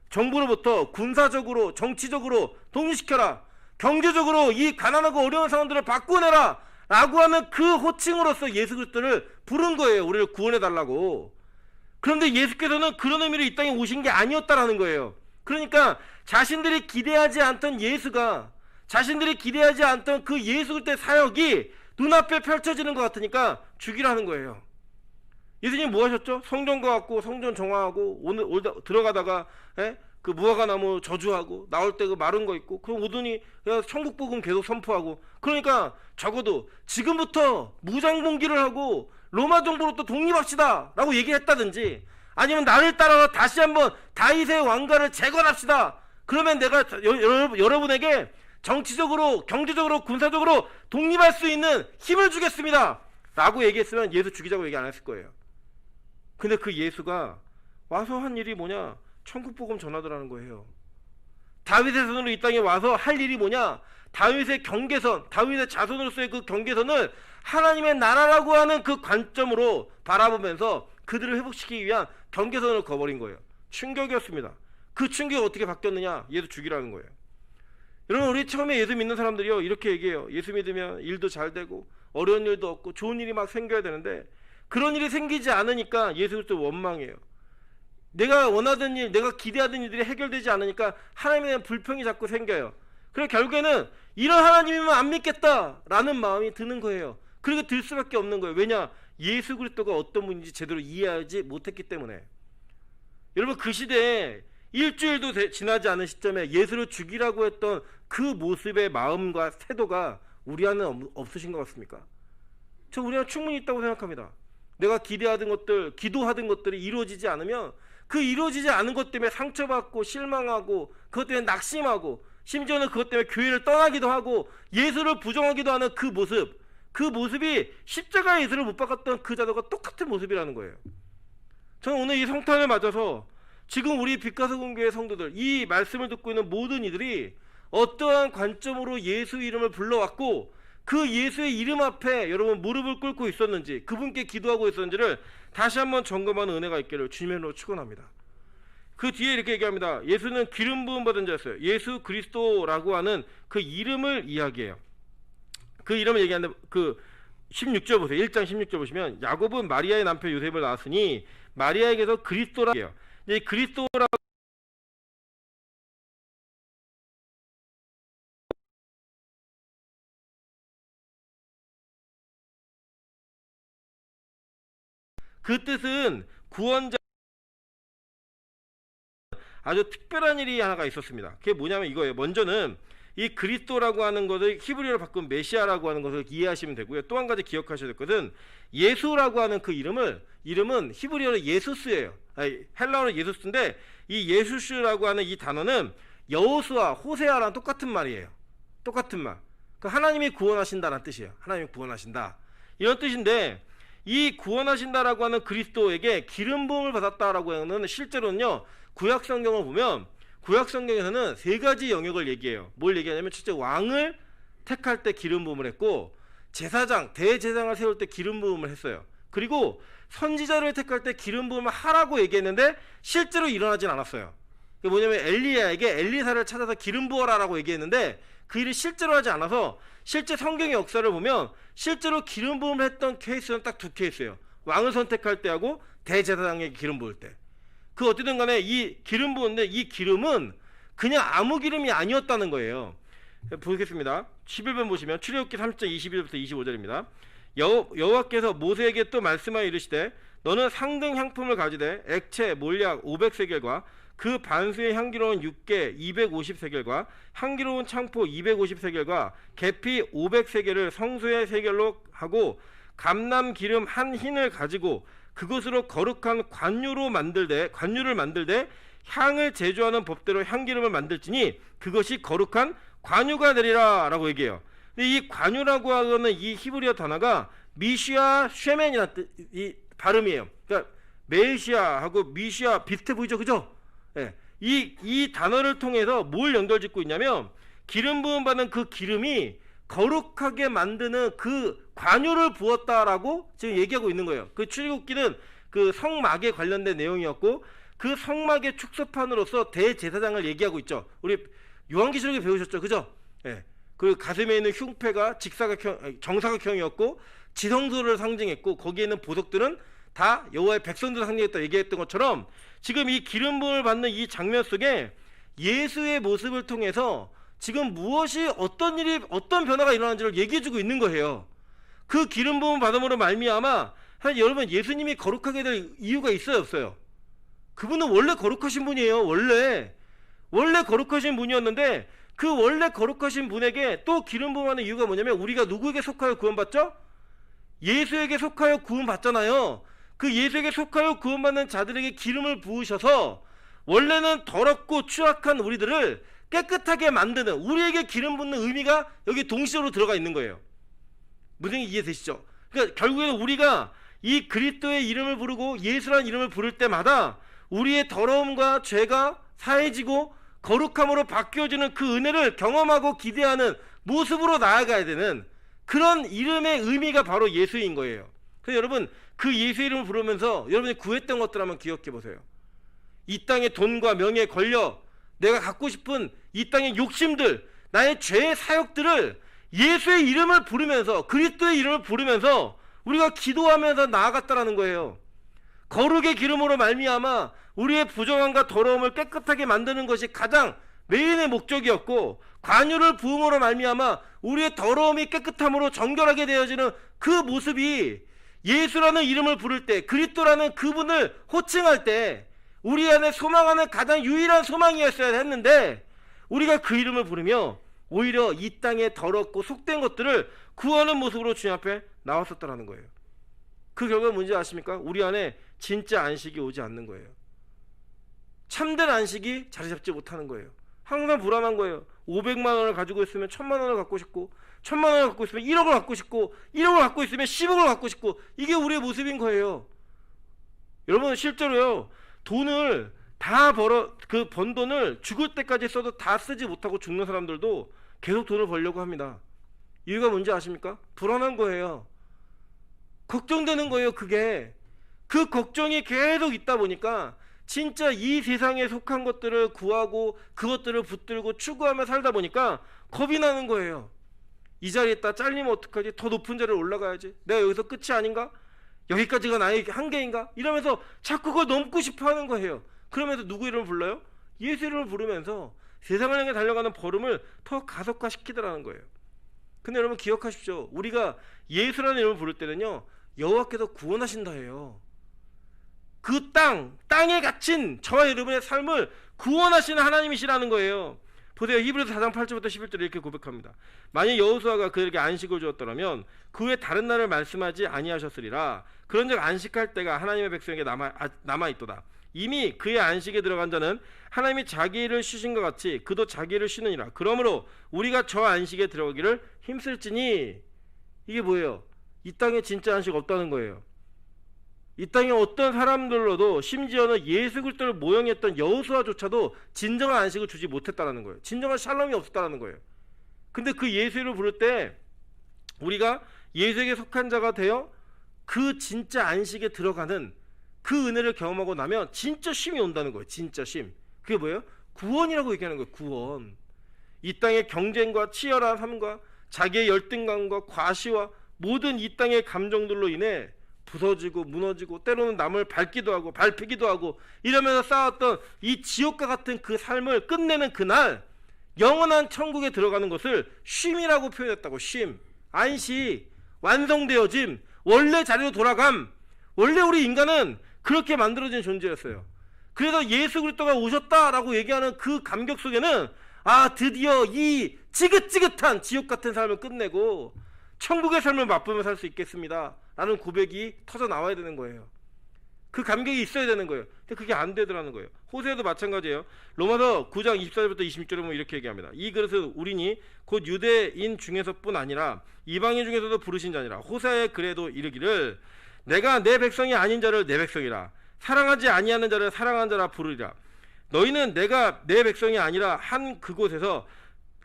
정부로부터 군사적으로 정치적으로 독립시켜라, 경제적으로 이 가난하고 어려운 사람들을 바꾸내라 라고 하는 그 호칭으로서 예수 그리스도를 부른 거예요. 우리를 구원해 달라고. 그런데 예수께서는 그런 의미로 이 땅에 오신 게 아니었다라는 거예요. 그러니까 자신들이 기대하지 않던 예수가, 자신들이 기대하지 않던 그 예수 그리스도의 사역이 눈앞에 펼쳐지는 것 같으니까 죽이라는 거예요. 예수님 뭐 하셨죠? 성전 가갖고 성전 정화하고 들어가다가 그 무화과 나무 저주하고 나올 때 그 마른 거 있고, 그럼 오더니 그냥 천국 복음 계속 선포하고. 그러니까 적어도 지금부터 무장봉기를 하고 로마 정부로부터 독립합시다 라고 얘기했다든지, 아니면 나를 따라서 다시 한번 다윗의 왕가를 재건합시다, 그러면 내가 여러분에게 정치적으로 경제적으로 군사적으로 독립할 수 있는 힘을 주겠습니다 라고 얘기했으면 예수 죽이자고 얘기 안 했을 거예요. 근데 그 예수가 와서 한 일이 뭐냐? 천국 복음 전하더라는 거예요. 다윗의 손으로 이 땅에 와서 할 일이 뭐냐? 다윗의 경계선, 다윗의 자손으로서의 그 경계선을 하나님의 나라라고 하는 그 관점으로 바라보면서 그들을 회복시키기 위한 경계선을 거버린 거예요. 충격이었습니다. 그 충격이 어떻게 바뀌었느냐? 예수 죽이라는 거예요. 여러분, 우리 처음에 예수 믿는 사람들이요, 이렇게 얘기해요. 예수 믿으면 일도 잘 되고 어려운 일도 없고 좋은 일이 막 생겨야 되는데, 그런 일이 생기지 않으니까 예수 그리스도 원망해요. 내가 원하던 일, 내가 기대하던 일들이 해결되지 않으니까 하나님에 대한 불평이 자꾸 생겨요. 그래서 결국에는 이런 하나님이면 안 믿겠다라는 마음이 드는 거예요. 그렇게 들 수밖에 없는 거예요. 왜냐? 예수 그리스도가 어떤 분인지 제대로 이해하지 못했기 때문에. 여러분, 그 시대에 일주일도 지나지 않은 시점에 예수를 죽이라고 했던 그 모습의 마음과 태도가 우리 안에 없으신 것 같습니까? 저 우리 안에 충분히 있다고 생각합니다. 내가 기대하던 것들, 기도하던 것들이 이루어지지 않으면 그 이루어지지 않은 것 때문에 상처받고 실망하고, 그것 때문에 낙심하고, 심지어는 그것 때문에 교회를 떠나기도 하고 예수를 부정하기도 하는 그 모습이 십자가의 예수를 못 박았던 그 자들과 똑같은 모습이라는 거예요. 저는 오늘 이 성탄을 맞아서 지금 우리 빛가서금교회 성도들, 이 말씀을 듣고 있는 모든 이들이 어떠한 관점으로 예수 이름을 불러왔고 그 예수의 이름 앞에 여러분 무릎을 꿇고 있었는지, 그분께 기도하고 있었는지를 다시 한번 점검하는 은혜가 있기를 주님의 이름으로 축원합니다. 그 뒤에 이렇게 얘기합니다. 예수는 기름 부음 받은 자였어요. 예수 그리스도라고 하는 그 이름을 이야기해요. 그 이름을 얘기하는데 그 16절 보세요. 1장 16절 보시면 야곱은 마리아의 남편 요셉을 낳았으니 마리아에게서 그리스도라 해요. 이 그리스도라 그 뜻은 구원자, 아주 특별한 일이 하나가 있었습니다. 그게 뭐냐면 이거예요. 먼저는 이 그리스도라고 하는 것을 히브리어로 바꾼 메시아라고 하는 것을 이해하시면 되고요. 또 한 가지 기억하셔야 될 것은 예수라고 하는 그 이름은 히브리어로 예수스예요. 헬라어로 예수스인데 이 예수스라고 하는 이 단어는 여호수아, 호세아랑 똑같은 말이에요. 똑같은 말. 그 하나님이 구원하신다는 뜻이에요. 하나님이 구원하신다. 이런 뜻인데 이 구원하신다라고 하는 그리스도에게 기름 부음을 받았다라고 하는 실제로는요, 구약 성경을 보면 구약 성경에서는 세 가지 영역을 얘기해요. 뭘 얘기하냐면 첫째, 왕을 택할 때 기름 부음을 했고, 제사장, 대제사장을 세울 때 기름 부음을 했어요. 그리고 선지자를 택할 때 기름 부음을 하라고 얘기했는데 실제로 일어나진 않았어요. 그게 뭐냐면 엘리야에게 엘리사를 찾아서 기름 부어라라고 얘기했는데 그 일이 실제로 하지 않아서, 실제 성경의 역사를 보면 실제로 기름 부음을 했던 케이스는 딱 두 케이스예요. 왕을 선택할 때하고 대제사장에게 기름 부을 때. 그 어쨌든 간에 이 기름 부은데 이 기름은 그냥 아무 기름이 아니었다는 거예요. 보겠습니다. 11번 보시면 출애굽기 3장 21절부터 25절입니다. 여호와께서 모세에게 또 말씀하여 이르시되 너는 상등 향품을 가지되 액체 몰약 500세겔과 그 반수의 향기로운 육개 250세겔과 향기로운 창포 250세겔과 계피 500세겔을 성수의 세겔로 하고 감람 기름 한 흰을 가지고 그것으로 거룩한 관유를 만들되 향을 제조하는 법대로 향기름을 만들지니 그것이 거룩한 관유가 되리라 라고 얘기해요. 근데 이 관유라고 하는 이 히브리어 단어가 미시아 쉐멘이라는 이 발음이에요. 그러니까 메시아하고 미시아 비슷해 보이죠, 그죠? 예. 이 단어를 통해서 뭘 연결짓고 있냐면 기름 부음 받은 그 기름이 거룩하게 만드는 그 관유를 부었다라고 지금 얘기하고 있는 거예요. 그 출애굽기는 그 성막에 관련된 내용이었고 그 성막의 축소판으로서 대제사장을 얘기하고 있죠. 우리 요한계시록에 배우셨죠, 그죠? 예. 그 가슴에 있는 흉패가 정사각형이었고 지성소를 상징했고 거기에 있는 보석들은 다 여호와의 백성들을 상징했다 얘기했던 것처럼 지금 이 기름 부음을 받는 이 장면 속에 예수의 모습을 통해서 지금 무엇이 어떤 일이 어떤 변화가 일어나는지를 얘기해주고 있는 거예요. 그 기름 부음 받음으로 말미암아 여러분 예수님이 거룩하게 될 이유가 있어요, 없어요? 그분은 원래 거룩하신 분이에요. 원래 거룩하신 분이었는데 그 원래 거룩하신 분에게 또 기름 부음하는 이유가 뭐냐면 우리가 누구에게 속하여 구원받죠? 예수에게 속하여 구원받잖아요. 그 예수에게 속하여 구원받는 자들에게 기름을 부으셔서 원래는 더럽고 추악한 우리들을 깨끗하게 만드는, 우리에게 기름 붓는 의미가 여기 동시로 들어가 있는 거예요. 무슨 이해되시죠? 그러니까 결국에는 우리가 이 그리스도의 이름을 부르고 예수라는 이름을 부를 때마다 우리의 더러움과 죄가 사해지고 거룩함으로 바뀌어지는 그 은혜를 경험하고 기대하는 모습으로 나아가야 되는 그런 이름의 의미가 바로 예수인 거예요. 그래서 여러분 그 예수 이름을 부르면서 여러분이 구했던 것들 한번 기억해 보세요. 이 땅의 돈과 명예, 권력, 내가 갖고 싶은 이 땅의 욕심들, 나의 죄의 사역들을 예수의 이름을 부르면서, 그리스도의 이름을 부르면서 우리가 기도하면서 나아갔다라는 거예요. 거룩의 기름으로 말미암아 우리의 부정함과 더러움을 깨끗하게 만드는 것이 가장 메인의 목적이었고, 관유를 부음으로 말미암아 우리의 더러움이 깨끗함으로 정결하게 되어지는 그 모습이 예수라는 이름을 부를 때, 그리스도라는 그분을 호칭할 때 우리 안에 소망하는 가장 유일한 소망이었어야 했는데, 우리가 그 이름을 부르며 오히려 이 땅에 더럽고 속된 것들을 구하는 모습으로 주님 앞에 나왔었다라는 거예요. 그 결과가 뭔지 아십니까? 우리 안에 진짜 안식이 오지 않는 거예요. 참된 안식이 자리 잡지 못하는 거예요. 항상 불안한 거예요. 500만 원을 가지고 있으면 1000만 원을 갖고 싶고, 1000만 원을 갖고 있으면 1억을 갖고 싶고, 1억을 갖고 있으면 10억을 갖고 싶고, 이게 우리의 모습인 거예요. 여러분 실제로요, 돈을 다 번 돈을 죽을 때까지 써도 다 쓰지 못하고 죽는 사람들도 계속 돈을 벌려고 합니다. 이유가 뭔지 아십니까? 불안한 거예요. 걱정되는 거예요. 그게 그 걱정이 계속 있다 보니까 진짜 이 세상에 속한 것들을 구하고 그것들을 붙들고 추구하며 살다 보니까 겁이 나는 거예요. 이 자리에 있다 잘리면 어떡하지? 더 높은 자리에 올라가야지. 내가 여기서 끝이 아닌가? 여기까지가 나의 한계인가? 이러면서 자꾸 그걸 넘고 싶어 하는 거예요. 그러면서 누구 이름을 불러요? 예수 이름을 부르면서 세상을 향해 달려가는 걸음을 더 가속화시키더라는 거예요. 근데 여러분 기억하십시오. 우리가 예수라는 이름을 부를 때는요, 여호와께서 구원하신다 해요. 그 땅에 갇힌 저와 여러분의 삶을 구원하시는 하나님이시라는 거예요. 보세요. 히브리서 4장 8절부터 11절에 이렇게 고백합니다. 만약 여호수아가 그에게 안식을 주었더라면 그 후에 다른 날을 말씀하지 아니하셨으리라. 그런즉 안식할 때가 하나님의 백성에게 남아있도다. 이미 그의 안식에 들어간 자는 하나님이 자기 일을 쉬신 것 같이 그도 자기 일을 쉬느니라. 그러므로 우리가 저 안식에 들어가기를 힘쓸지니, 이게 뭐예요? 이 땅에 진짜 안식 없다는 거예요. 이 땅에 어떤 사람들로도 심지어는 예수 그리스도를 모형했던 여호수아조차도 진정한 안식을 주지 못했다라는 거예요. 진정한 샬롬이 없었다라는 거예요. 근데 그 예수를 부를 때 우리가 예수에게 속한 자가 되어 그 진짜 안식에 들어가는 그 은혜를 경험하고 나면 진짜 쉼이 온다는 거예요. 진짜 쉼. 그게 뭐예요? 구원이라고 얘기하는 거예요. 구원. 이 땅의 경쟁과 치열한 삶과 자기의 열등감과 과시와 모든 이 땅의 감정들로 인해 부서지고 무너지고 때로는 남을 밟기도 하고 밟히기도 하고 이러면서 쌓았던 이 지옥과 같은 그 삶을 끝내는 그날 영원한 천국에 들어가는 것을 쉼이라고 표현했다고. 쉼, 안식, 완성되어짐, 원래 자리로 돌아감. 원래 우리 인간은 그렇게 만들어진 존재였어요. 그래서 예수 그리스도가 오셨다라고 얘기하는 그 감격 속에는 아, 드디어 이 지긋지긋한 지옥 같은 삶을 끝내고 천국의 삶을 맛보며 살 수 있겠습니다 라는 고백이 터져 나와야 되는 거예요. 그 감격이 있어야 되는 거예요. 근데 그게 안 되더라는 거예요. 호세아도 마찬가지예요. 로마서 9장 24절부터 26절에 보면 이렇게 얘기합니다. 이 그릇은 우리니 곧 유대인 중에서뿐 아니라 이방인 중에서도 부르신 자니라. 호세아의 글에도 이르기를 내가 내 백성이 아닌 자를 내 백성이라 사랑하지 아니하는 자를 사랑한 자라 부르리라. 너희는 내가 내 백성이 아니라 한 그곳에서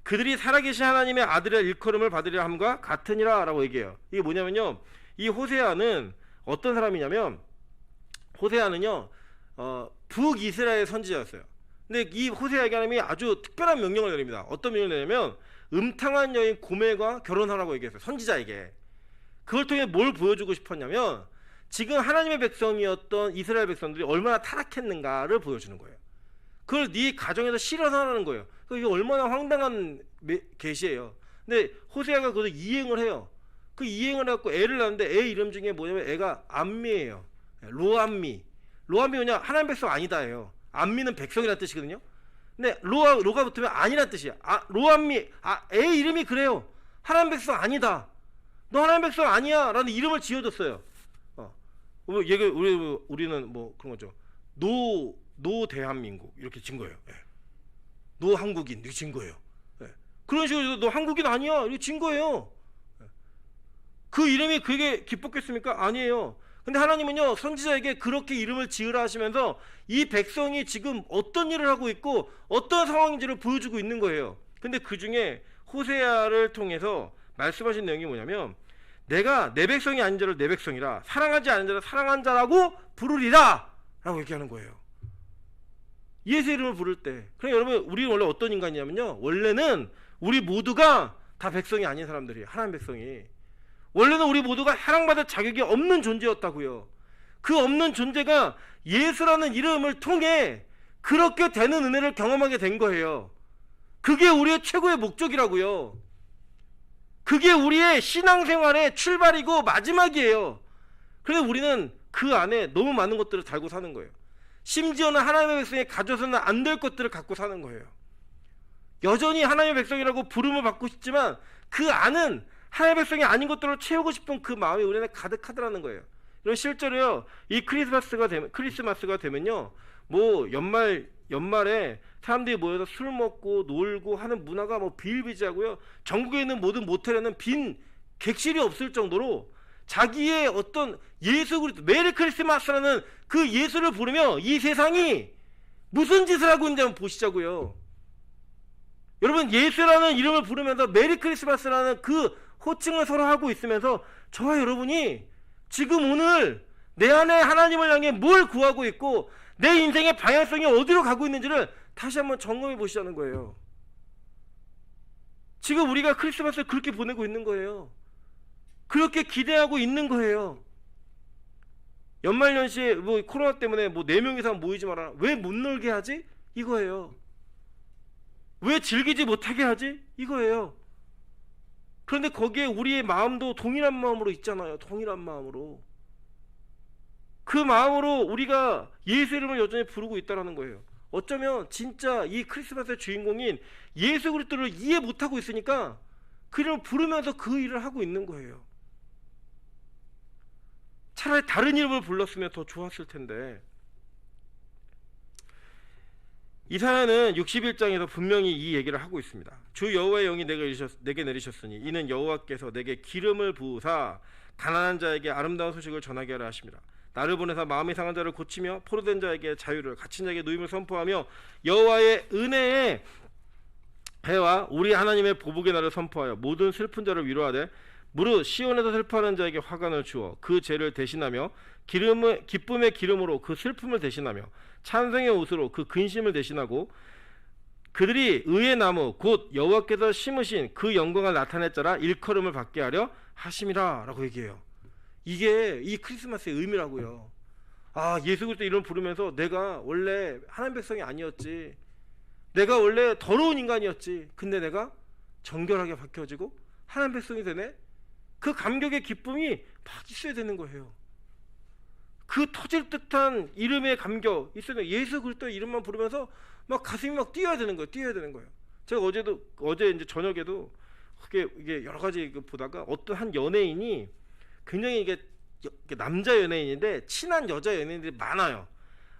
그들이 살아계신 하나님의 아들의 일컬음을 받으리라 함과 같으니라 라고 얘기해요. 이게 뭐냐면요, 이 호세아는 어떤 사람이냐면 호세아는요 북이스라엘 선지자였어요. 근데 이 호세아에게 하나님이 아주 특별한 명령을 내립니다. 어떤 명령을 내냐면 음탕한 여인 고멜과 결혼하라고 얘기했어요. 선지자에게. 그걸 통해 뭘 보여주고 싶었냐면 지금 하나님의 백성이었던 이스라엘 백성들이 얼마나 타락했는가를 보여주는 거예요. 그걸 네 가정에서 실현하라는 거예요. 이게 얼마나 황당한 계시예요. 근데 호세아가 그걸 이행을 해요. 그 이행을 해갖고 애를 낳는데 애 이름 중에 뭐냐면 애가 암미예요. 로암미. 로암미 뭐냐? 하나님 백성 아니다예요. 암미는 백성이라는 뜻이거든요. 근데 로가 붙으면 아니라는 뜻이야. 로암미. 애 이름이 그래요. 하나님 백성 아니다. 너 하나님 백성 아니야 라는 이름을 지어줬어요. 우리는 뭐 그런 거죠. 노 대한민국 이렇게 진 거예요. 예. 노 한국인 이렇게 진 거예요. 예. 그런 식으로 너 한국인 아니야 이렇게 진 거예요. 예. 그 이름이 그게 기뻤겠습니까? 아니에요. 근데 하나님은요 선지자에게 그렇게 이름을 지으라 하시면서 이 백성이 지금 어떤 일을 하고 있고 어떤 상황인지를 보여주고 있는 거예요. 근데 그 중에 호세아를 통해서 말씀하신 내용이 뭐냐면 내가 내 백성이 아닌 자를 내 백성이라 사랑하지 않은 자를 사랑한 자라고 부르리라 라고 얘기하는 거예요. 예수 이름을 부를 때. 그럼 여러분 우리는 원래 어떤 인간이냐면요 원래는 우리 모두가 다 백성이 아닌 사람들이에요. 하나님 백성이. 원래는 우리 모두가 사랑받을 자격이 없는 존재였다고요. 그 없는 존재가 예수라는 이름을 통해 그렇게 되는 은혜를 경험하게 된 거예요. 그게 우리의 최고의 목적이라고요. 그게 우리의 신앙생활의 출발이고 마지막이에요. 그래서 우리는 그 안에 너무 많은 것들을 달고 사는 거예요. 심지어는 하나님의 백성이 가져서는 안 될 것들을 갖고 사는 거예요. 여전히 하나님의 백성이라고 부름을 받고 싶지만 그 안은 하나님의 백성이 아닌 것들을 채우고 싶은 그 마음이 우리 안에 가득하더라는 거예요. 이런 실제로요 이 크리스마스가 되면요 뭐 연말에 사람들이 모여서 술 먹고 놀고 하는 문화가 뭐 비일비재하고요. 전국에 있는 모든 모텔에는 빈 객실이 없을 정도로 자기의 어떤 예수 그리스도 메리 크리스마스라는 그 예수를 부르며 이 세상이 무슨 짓을 하고 있는지 한번 보시자고요. 여러분 예수라는 이름을 부르면서 메리 크리스마스라는 그 호칭을 서로 하고 있으면서 저와 여러분이 지금 오늘 내 안에 하나님을 향해 뭘 구하고 있고 내 인생의 방향성이 어디로 가고 있는지를 다시 한번 점검해 보시자는 거예요. 지금 우리가 크리스마스를 그렇게 보내고 있는 거예요. 그렇게 기대하고 있는 거예요. 연말연시에 뭐 코로나 때문에 뭐 4명 이상 모이지 마라. 왜 못 놀게 하지? 이거예요. 왜 즐기지 못하게 하지? 이거예요. 그런데 거기에 우리의 마음도 동일한 마음으로 있잖아요. 동일한 마음으로. 그 마음으로 우리가 예수 이름을 여전히 부르고 있다는 거예요. 어쩌면 진짜 이 크리스마스의 주인공인 예수 그리스도를 이해 못하고 있으니까 그 이름을 부르면서 그 일을 하고 있는 거예요. 차라리 다른 이름을 불렀으면 더 좋았을 텐데. 이사야는 61장에서 분명히 이 얘기를 하고 있습니다. 주 여호와의 영이 내게 내리셨으니 이는 여호와께서 내게 기름을 부으사 가난한 자에게 아름다운 소식을 전하게 하려 하십니다. 나를 보내사 마음이 상한 자를 고치며 포로된 자에게 자유를, 갇힌 자에게 노임을 선포하며 여호와의 은혜의 해와 우리 하나님의 보복의 날을 선포하여 모든 슬픈 자를 위로하되 무릇 시온에서 슬퍼하는 자에게 화관을 주어 그 죄를 대신하며 기쁨의 기름으로 그 슬픔을 대신하며 찬송의 옷으로 그 근심을 대신하고 그들이 의의 나무 곧 여호와께서 심으신 그 영광을 나타낼 자라 일컬음을 받게 하려 하심이라 라고 얘기해요. 이게 이 크리스마스의 의미라고요. 아, 예수 그리스도 이름을 부르면서 내가 원래 하나님 백성이 아니었지, 내가 원래 더러운 인간이었지, 근데 내가 정결하게 바뀌어지고 하나님 백성이 되네. 그 감격의 기쁨이 막 있어야 되는 거예요. 그 터질 듯한 이름의 감격 있어야, 예수 그리스도의 이름만 부르면서 막 가슴이 막 뛰어야 되는 거예요. 뛰어야 되는 거예요. 제가 어제 이제 저녁에도 이게 여러 가지 보다가 어떤 한 연예인이 굉장히 이게 남자 연예인인데 친한 여자 연예인들이 많아요.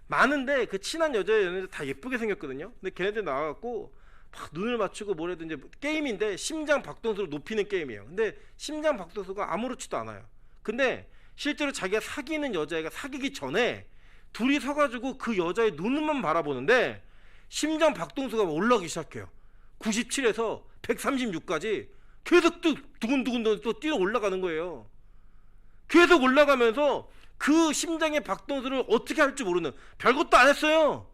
많은데 그 친한 여자 연예인들 다 예쁘게 생겼거든요. 근데 걔네들 나와갖고 막 눈을 맞추고 뭐래도 이제 게임인데 심장 박동수를 높이는 게임이에요. 근데 심장 박동수가 아무렇지도 않아요. 근데 실제로 자기가 사귀는 여자애가 사귀기 전에 둘이 서가지고 그 여자의 눈만 바라보는데 심장 박동수가 올라가기 시작해요. 97에서 136까지 계속 두근두근 또 뛰어 올라가는 거예요. 계속 올라가면서 그 심장의 박동수를 어떻게 할지 모르는, 별것도 안 했어요.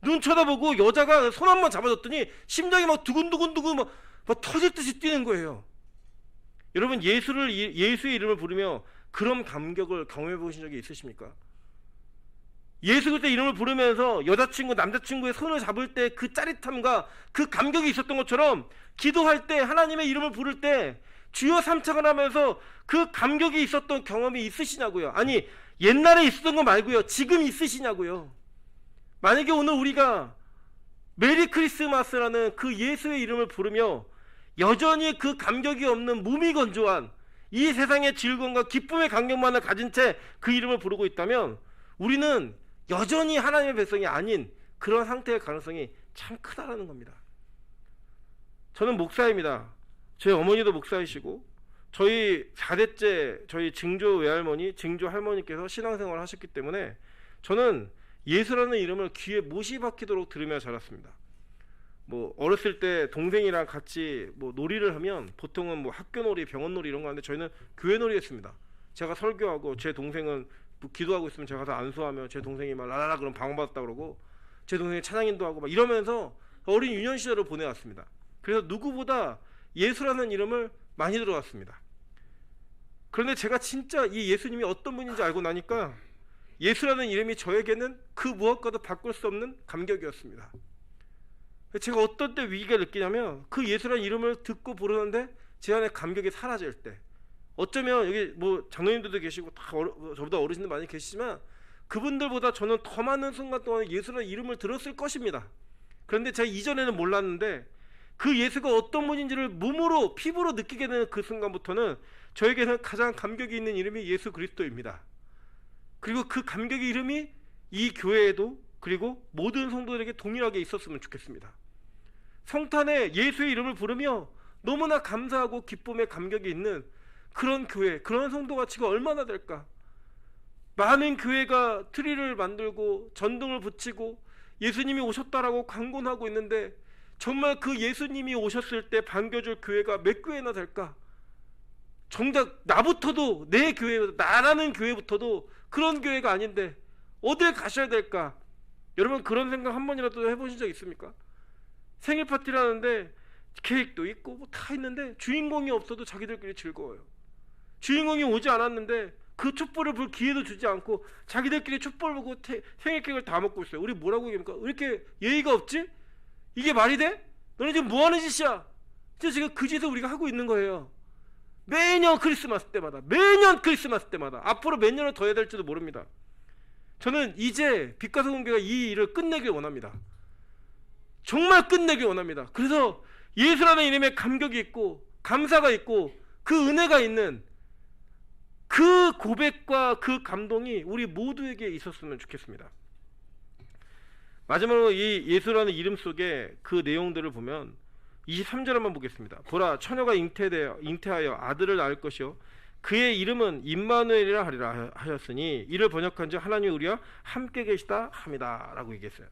눈 쳐다보고 여자가 손 한 번 잡아줬더니 심장이 막 두근두근 막 터질 듯이 뛰는 거예요. 여러분, 예수의 이름을 부르며 그런 감격을 경험해 보신 적이 있으십니까? 예수 그리스도의 이름을 부르면서 여자친구 남자친구의 손을 잡을 때 그 짜릿함과 그 감격이 있었던 것처럼 기도할 때 하나님의 이름을 부를 때 주여 삼창을 하면서 그 감격이 있었던 경험이 있으시냐고요. 아니, 옛날에 있었던 거 말고요, 지금 있으시냐고요. 만약에 오늘 우리가 메리 크리스마스라는 그 예수의 이름을 부르며 여전히 그 감격이 없는 무미건조한 이 세상의 즐거움과 기쁨의 감격만을 가진 채 그 이름을 부르고 있다면 우리는 여전히 하나님의 백성이 아닌 그런 상태의 가능성이 참 크다라는 겁니다. 저는 목사입니다. 저희 어머니도 목사이시고 저희 4대째 저희 증조 외할머니, 증조 할머니께서 신앙생활을 하셨기 때문에 저는 예수라는 이름을 귀에 못이 박히도록 들으며 자랐습니다. 뭐 어렸을 때 동생이랑 같이 뭐 놀이를 하면 보통은 뭐 학교놀이, 병원놀이 이런 거 하는데 저희는 교회놀이 했습니다. 제가 설교하고 제 동생은 뭐 기도하고 있으면 제가 가서 안수하며 제 동생이 막 라라라 그럼 방언받았다 그러고 제 동생이 찬양인도 하고 막 이러면서 어린 유년 시절을 보내왔습니다. 그래서 누구보다 예수라는 이름을 많이 들어왔습니다. 그런데 제가 진짜 이 예수님이 어떤 분인지 알고 나니까 예수라는 이름이 저에게는 그 무엇과도 바꿀 수 없는 감격이었습니다. 제가 어떤 때 위기가 느끼냐면 그 예수라는 이름을 듣고 부르는데 제 안에 감격이 사라질 때, 어쩌면 여기 뭐 장로님들도 계시고 다 저보다 어르신들 많이 계시지만 그분들보다 저는 더 많은 순간 동안 예수라는 이름을 들었을 것입니다. 그런데 제가 이전에는 몰랐는데 그 예수가 어떤 분인지를 몸으로 피부로 느끼게 되는 그 순간부터는 저에게는 가장 감격이 있는 이름이 예수 그리스도입니다. 그리고 그 감격의 이름이 이 교회에도 그리고 모든 성도들에게 동일하게 있었으면 좋겠습니다. 성탄에 예수의 이름을 부르며 너무나 감사하고 기쁨의 감격이 있는 그런 교회, 그런 성도 가치가 얼마나 될까? 많은 교회가 트리를 만들고 전등을 붙이고 예수님이 오셨다라고 광고하고 있는데 정말 그 예수님이 오셨을 때 반겨줄 교회가 몇 교회나 될까? 정작 나부터도, 내 교회, 나라는 교회부터도 그런 교회가 아닌데 어딜 가셔야 될까? 여러분, 그런 생각 한 번이라도 해보신 적 있습니까? 생일 파티를 하는데 케이크도 있고 뭐 다 있는데 주인공이 없어도 자기들끼리 즐거워요. 주인공이 오지 않았는데 그 촛불을 불 기회도 주지 않고 자기들끼리 촛불 보고 생일 케이크를 다 먹고 있어요. 우리 뭐라고 얘기합니까? 왜 이렇게 예의가 없지? 이게 말이 돼? 너네 지금 뭐하는 짓이야? 진짜 지금 그 짓을 우리가 하고 있는 거예요. 매년 크리스마스 때마다, 매년 크리스마스 때마다. 앞으로 몇 년을 더 해야 될지도 모릅니다. 저는 이제 빛과 소금교회가 이 일을 끝내길 원합니다. 정말 끝내길 원합니다. 그래서 예수라는 이름에 감격이 있고 감사가 있고 그 은혜가 있는 그 고백과 그 감동이 우리 모두에게 있었으면 좋겠습니다. 마지막으로 이 예수라는 이름 속에 그 내용들을 보면 23절 한번 보겠습니다. 보라, 처녀가 잉태하여 아들을 낳을 것이요 그의 이름은 임마누엘이라 하리라 하셨으니 이를 번역한즉 하나님이 우리와 함께 계시다 함이다라고 얘기했어요.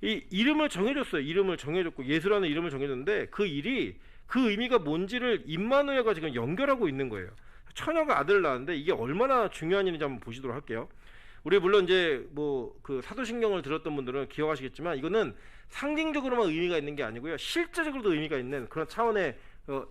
이 이름을 정해줬어요. 이름을 정해줬고 예수라는 이름을 정해줬는데 그 일이 그 의미가 뭔지를 임마누엘과 지금 연결하고 있는 거예요. 처녀가 아들을 낳았는데 이게 얼마나 중요한 일인지 한번 보시도록 할게요. 우리 물론 이제 뭐 그 사도신경을 들었던 분들은 기억하시겠지만 이거는 상징적으로만 의미가 있는 게 아니고요, 실제적으로도 의미가 있는 그런 차원의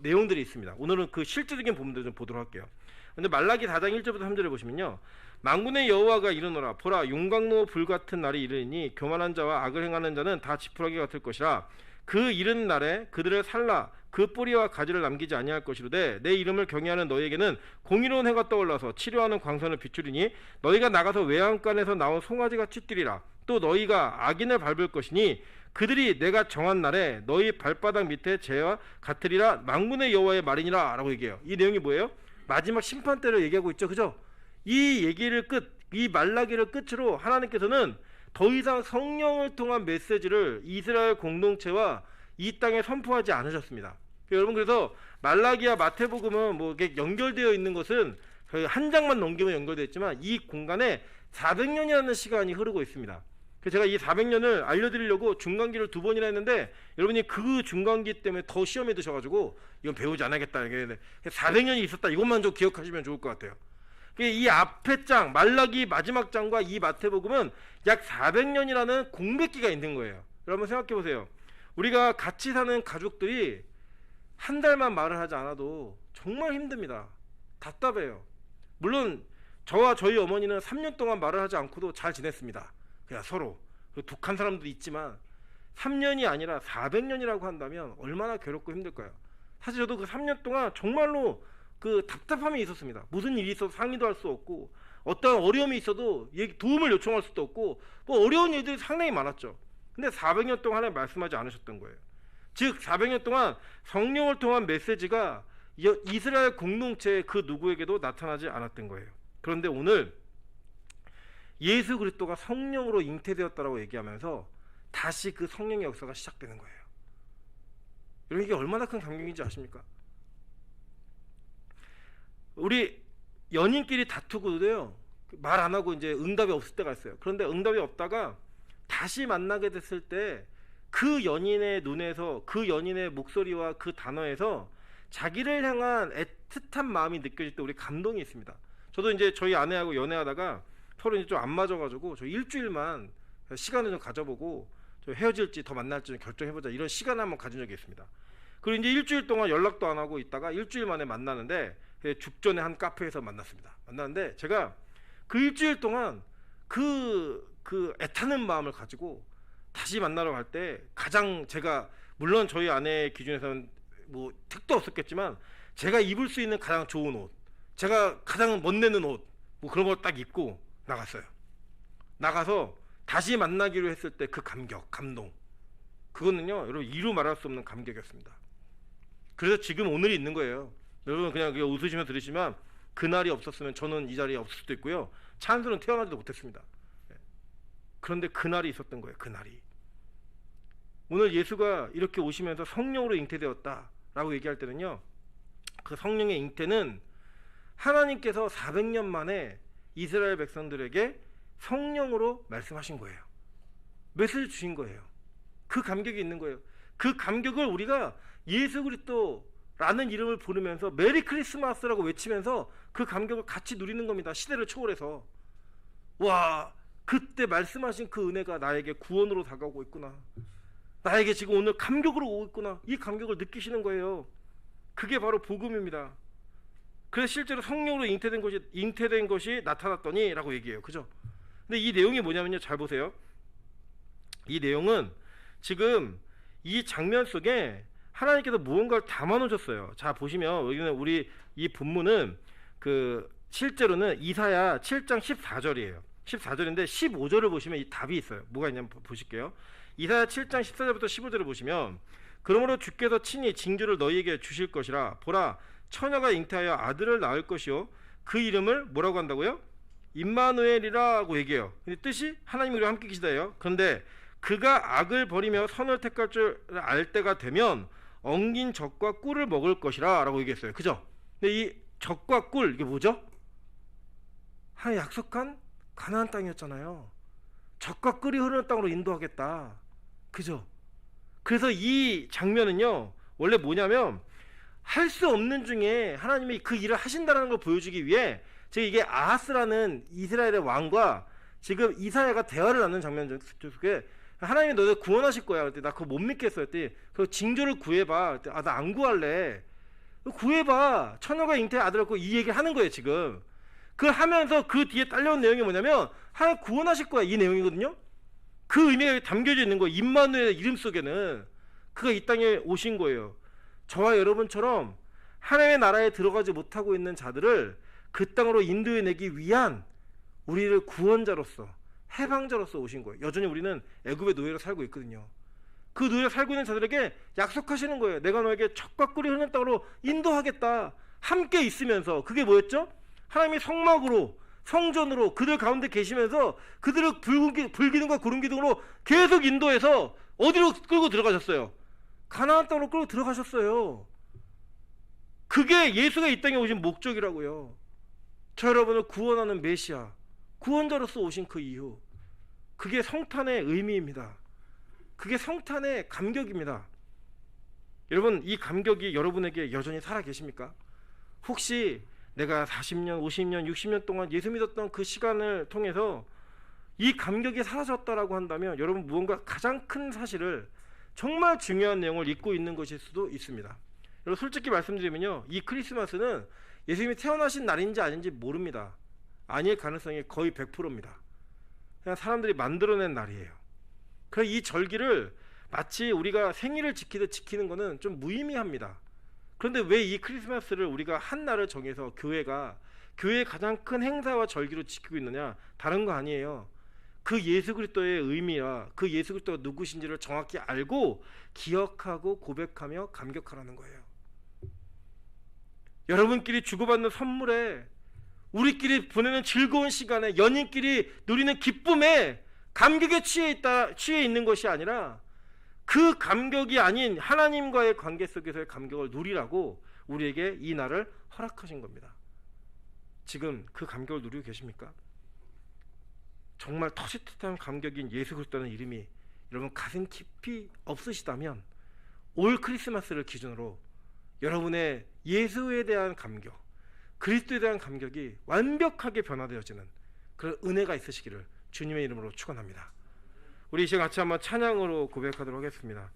내용들이 있습니다. 오늘은 그 실제적인 부분들을 좀 보도록 할게요. 근데 말라기 4장 1절부터 3절에 보시면요, 만군의 여호와가 이르노라 보라 용광로 불같은 날이 이르니 교만한 자와 악을 행하는 자는 다 지푸라기 같을 것이라 그 이른 날에 그들을 살라 그 뿌리와 가지를 남기지 아니할 것이로되 내 이름을 경외하는 너희에게는 공의로운 해가 떠올라서 치료하는 광선을 비추리니 너희가 나가서 외양간에서 나온 송아지같이 뛰리라. 또 너희가 악인을 밟을 것이니 그들이 내가 정한 날에 너희 발바닥 밑에 재와 같으리라 만군의 여호와의 말이니라 라고 얘기해요. 이 내용이 뭐예요? 마지막 심판 때를 얘기하고 있죠, 그죠? 이 얘기를 이 말라기를 끝으로 하나님께서는 더 이상 성령을 통한 메시지를 이스라엘 공동체와 이 땅에 선포하지 않으셨습니다. 여러분, 그래서 말라기와 마태복음은 뭐 이렇게 연결되어 있는 것은 거의 한 장만 넘기면 연결되어 있지만 이 공간에 400년이라는 시간이 흐르고 있습니다. 그래서 제가 이 400년을 알려드리려고 중간기를 2번이나 했는데 여러분이 그 중간기 때문에 더 시험에 드셔가지고 이건 배우지 않아야겠다, 400년이 있었다, 이것만 좀 기억하시면 좋을 것 같아요. 이 앞에 장 말라기 마지막 장과 이 마태복음은 약 400년이라는 공백기가 있는 거예요. 여러분 생각해 보세요. 우리가 같이 사는 가족들이 한 달만 말을 하지 않아도 정말 힘듭니다. 답답해요. 물론 저와 저희 어머니는 3년 동안 말을 하지 않고도 잘 지냈습니다. 그냥 서로 독한 사람도 있지만 3년이 아니라 400년이라고 한다면 얼마나 괴롭고 힘들까요? 사실 저도 그 3년 동안 정말로 그 답답함이 있었습니다. 무슨 일이 있어도 상의도 할 수 없고 어떤 어려움이 있어도 도움을 요청할 수도 없고 뭐 어려운 일들이 상당히 많았죠. 근데 400년 동안 하나님 말씀하지 않으셨던 거예요. 즉 400년 동안 성령을 통한 메시지가 이스라엘 공동체 그 누구에게도 나타나지 않았던 거예요. 그런데 오늘 예수 그리스도가 성령으로 잉태되었다라고 얘기하면서 다시 그 성령의 역사가 시작되는 거예요. 여러분, 이게 얼마나 큰 감격인지 아십니까? 우리 연인끼리 다투고도요, 말 안 하고 이제 응답이 없을 때가 있어요. 그런데 응답이 없다가 다시 만나게 됐을 때 그 연인의 눈에서, 그 연인의 목소리와 그 단어에서 자기를 향한 애틋한 마음이 느껴질 때 우리 감동이 있습니다. 저도 이제 저희 아내하고 연애하다가 서로 이제 좀 안 맞아가지고 저 일주일만 시간을 좀 가져보고 저 헤어질지 더 만날지 좀 결정해보자, 이런 시간을 한번 가진 적이 있습니다. 그리고 이제 일주일 동안 연락도 안 하고 있다가 일주일 만에 만나는데 죽전에 한 카페에서 만났습니다. 만났는데 제가 그 일주일 동안 그 애타는 마음을 가지고 다시 만나러 갈 때 가장 제가, 물론 저희 아내의 기준에서는 뭐 택도 없었겠지만 제가 입을 수 있는 가장 좋은 옷, 제가 가장 멋내는 옷, 뭐 그런 걸 딱 입고 나갔어요. 나가서 다시 만나기로 했을 때 그 감격, 감동, 그거는요 여러분 이루 말할 수 없는 감격이었습니다. 그래서 지금 오늘이 있는 거예요. 여러분 그냥 웃으시며 들으시면 그날이 없었으면 저는 이 자리에 없을 수도 있고요, 찬수는 태어나지도 못했습니다. 그런데 그날이 있었던 거예요. 그날이. 오늘 예수가 이렇게 오시면서 성령으로 잉태되었다라고 얘기할 때는요, 그 성령의 잉태는 하나님께서 400년 만에 이스라엘 백성들에게 성령으로 말씀하신 거예요. 메시지 주신 거예요. 그 감격이 있는 거예요. 그 감격을 우리가 예수 그리스도라는 이름을 부르면서 메리 크리스마스라고 외치면서 그 감격을 같이 누리는 겁니다. 시대를 초월해서. 와, 그때 말씀하신 그 은혜가 나에게 구원으로 다가오고 있구나, 나에게 지금 오늘 감격으로 오고 있구나, 이 감격을 느끼시는 거예요. 그게 바로 복음입니다. 그래서 실제로 성령으로 잉태된 것이 나타났더니 라고 얘기해요. 그죠? 근데 이 내용이 뭐냐면요, 잘 보세요. 이 내용은 지금 이 장면 속에 하나님께서 무언가를 담아 놓으셨어요. 자, 보시면 여기는 우리 이 본문은 그 실제로는 이사야 7장 14절이에요. 14절인데 15절을 보시면 이 답이 있어요. 뭐가 있냐면 보실게요. 이사야 7장 14절부터 15절을 보시면 그러므로 주께서 친히 징조를 너희에게 주실 것이라 보라 처녀가 잉태하여 아들을 낳을 것이요 그 이름을 뭐라고 한다고요? 임마누엘이라고 얘기해요. 근데 뜻이 하나님이 우리와 함께 계시다예요. 그런데 그가 악을 버리며 선을 택할 줄 알 때가 되면 엉긴 젖과 꿀을 먹을 것이라 라고 얘기했어요. 그죠? 근데 이 적과 꿀, 이게 뭐죠? 하나님 약속한 가나안 땅이었잖아요. 적과 꿀이 흐르는 땅으로 인도하겠다. 그죠? 그래서 이 장면은요, 원래 뭐냐면 할 수 없는 중에 하나님이 그 일을 하신다는 걸 보여주기 위해, 제가 이게 아하스라는 이스라엘의 왕과 지금 이사야가 대화를 나누는 장면 속에 하나님이 너네 구원하실 거야. 그랬더니 나 그거 못 믿겠어. 그랬더니 그 징조를 구해봐. 아, 나 안 구할래. 구해봐. 처녀가 잉태의 아들을 갖고 이 얘기를 하는 거예요 지금. 그걸 하면서 그 뒤에 딸려온 내용이 뭐냐면 하나님 구원하실 거야, 이 내용이거든요. 그 의미가 담겨져 있는 거예요. 임마누엘의 이름 속에는. 그가 이 땅에 오신 거예요. 저와 여러분처럼 하나님의 나라에 들어가지 못하고 있는 자들을 그 땅으로 인도해내기 위한 우리를 구원자로서, 해방자로서 오신 거예요. 여전히 우리는 애굽의 노예로 살고 있거든요. 그 노예로 살고 있는 자들에게 약속하시는 거예요. 내가 너에게 젖과 꿀이 흐르는 땅으로 인도하겠다. 함께 있으면서. 그게 뭐였죠? 하나님이 성막으로, 성전으로 그들 가운데 계시면서 그들을 불기둥과 구름기둥으로 계속 인도해서 어디로 끌고 들어가셨어요? 가나안 땅으로 끌고 들어가셨어요. 그게 예수가 이 땅에 오신 목적이라고요. 저 여러분을 구원하는 메시아, 구원자로서 오신 그 이유, 그게 성탄의 의미입니다. 그게 성탄의 감격입니다. 여러분, 이 감격이 여러분에게 여전히 살아 계십니까? 혹시 내가 40년, 50년, 60년 동안 예수 믿었던 그 시간을 통해서 이 감격이 사라졌다라고 한다면 여러분 무언가 가장 큰 사실을, 정말 중요한 내용을 잊고 있는 것일 수도 있습니다. 여러분 솔직히 말씀드리면요, 이 크리스마스는 예수님이 태어나신 날인지 아닌지 모릅니다. 아닐 가능성이 거의 100%입니다. 그냥 사람들이 만들어낸 날이에요. 그래서 이 절기를 마치 우리가 생일을 지키듯 지키는 것은 좀 무의미합니다. 그런데 왜 이 크리스마스를 우리가 한 날을 정해서 교회의 가장 큰 행사와 절기로 지키고 있느냐? 다른 거 아니에요. 그 예수 그리스도의 의미와 그 예수 그리스도가 누구신지를 정확히 알고 기억하고 고백하며 감격하라는 거예요. 여러분끼리 주고받는 선물에, 우리끼리 보내는 즐거운 시간에, 연인끼리 누리는 기쁨에 감격에 취해 있는 것이 아니라 그 감격이 아닌 하나님과의 관계 속에서의 감격을 누리라고 우리에게 이 날을 허락하신 겁니다. 지금 그 감격을 누리고 계십니까? 정말 터짓듯한 감격인 예수 그리스도라는 이름이 여러분 가슴 깊이 없으시다면 올 크리스마스를 기준으로 여러분의 예수에 대한 감격, 그리스도에 대한 감격이 완벽하게 변화되어지는 그런 은혜가 있으시기를 주님의 이름으로 축원합니다. 우리 이제 같이 한번 찬양으로 고백하도록 하겠습니다.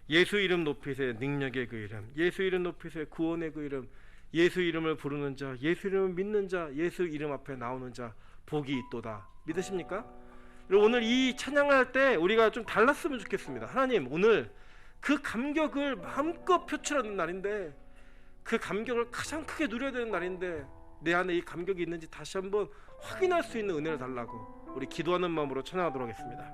예수 이름 높이세, 능력의 그 이름, 예수 이름 높이세, 구원의 그 이름, 예수 이름을 부르는 자, 예수 이름을 믿는 자, 예수 이름 앞에 나오는 자 복이 있도다. 믿으십니까? 오늘 이 찬양할 때 우리가 좀 달랐으면 좋겠습니다. 하나님, 오늘 그 감격을 마음껏 표출하는 날인데, 그 감격을 가장 크게 누려야 되는 날인데 내 안에 이 감격이 있는지 다시 한번 확인할 수 있는 은혜를 달라고 우리 기도하는 마음으로 찬양하도록 하겠습니다.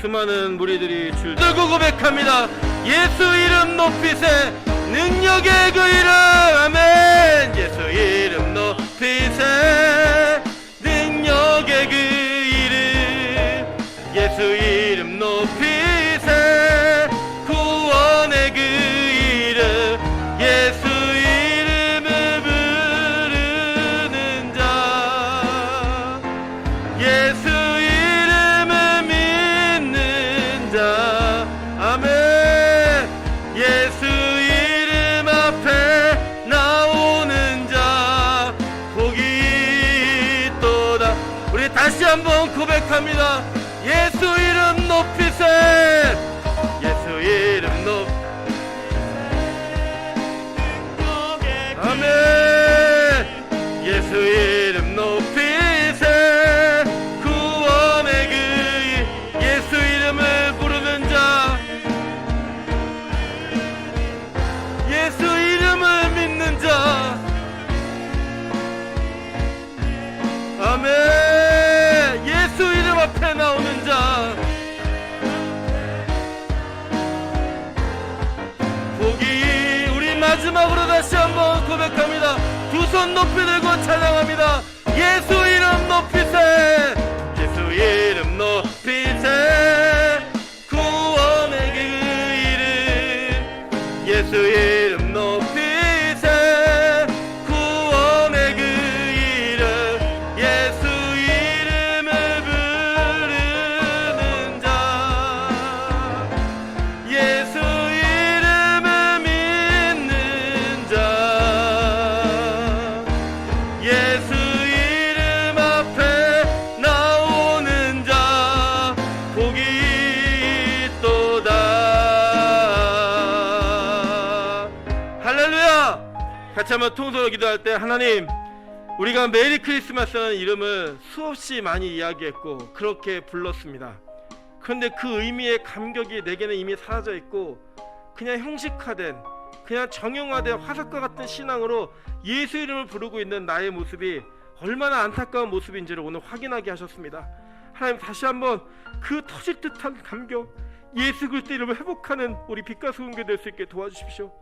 수많은 무리들이 줄 들고 고백합니다. 예수 이름 높이세, 능력의 그 이름, 아멘. 예수 이름 높이세, 능력의 그 이름, 예수 이름 높이세, 구원의 그 이름, 예수 이름을 부르는 자, 예수 이름을 믿는 자, 아멘. 예수 이름 앞에 나오는 자 복이 있도다. 우리 다시 한번 고백합니다. 예수 이름 높이세, 예수 이름 아멘. 예수 이름 높이세, 구원의 그 예수 이름을 부르는 자, 예수 이름을 믿는 자, 아멘. 예수 이름 앞에 나오는 자 복이. 우리 마지막으로 다시 한번 고백합니다. 두 손 높이 들고 찬양합니다. 예수 이름 높이세, 예수 이름 높이세 구원의 그 이름 예수 이름 높이세 구원의 그 이름 예수 이름을 부르는 자 예수 이름을 믿는 자 예수 이름 앞에 나오는 자 복이 있도다. 할렐루야. 같이 한번 통성으로 기도할 때 하나님 우리가 메리 크리스마스라는 이름을 수없이 많이 이야기했고 그렇게 불렀습니다. 그런데 그 의미의 감격이 내게는 이미 사라져 있고 그냥 형식화된 그냥 정형화된 화석과 같은 신앙으로 예수 이름을 부르고 있는 나의 모습이 얼마나 안타까운 모습인지를 오늘 확인하게 하셨습니다. 하나님 다시 한번 그 터질 듯한 감격 예수 그리스도 이름을 회복하는 우리 빛과 소금교 될 수 있게 도와주십시오.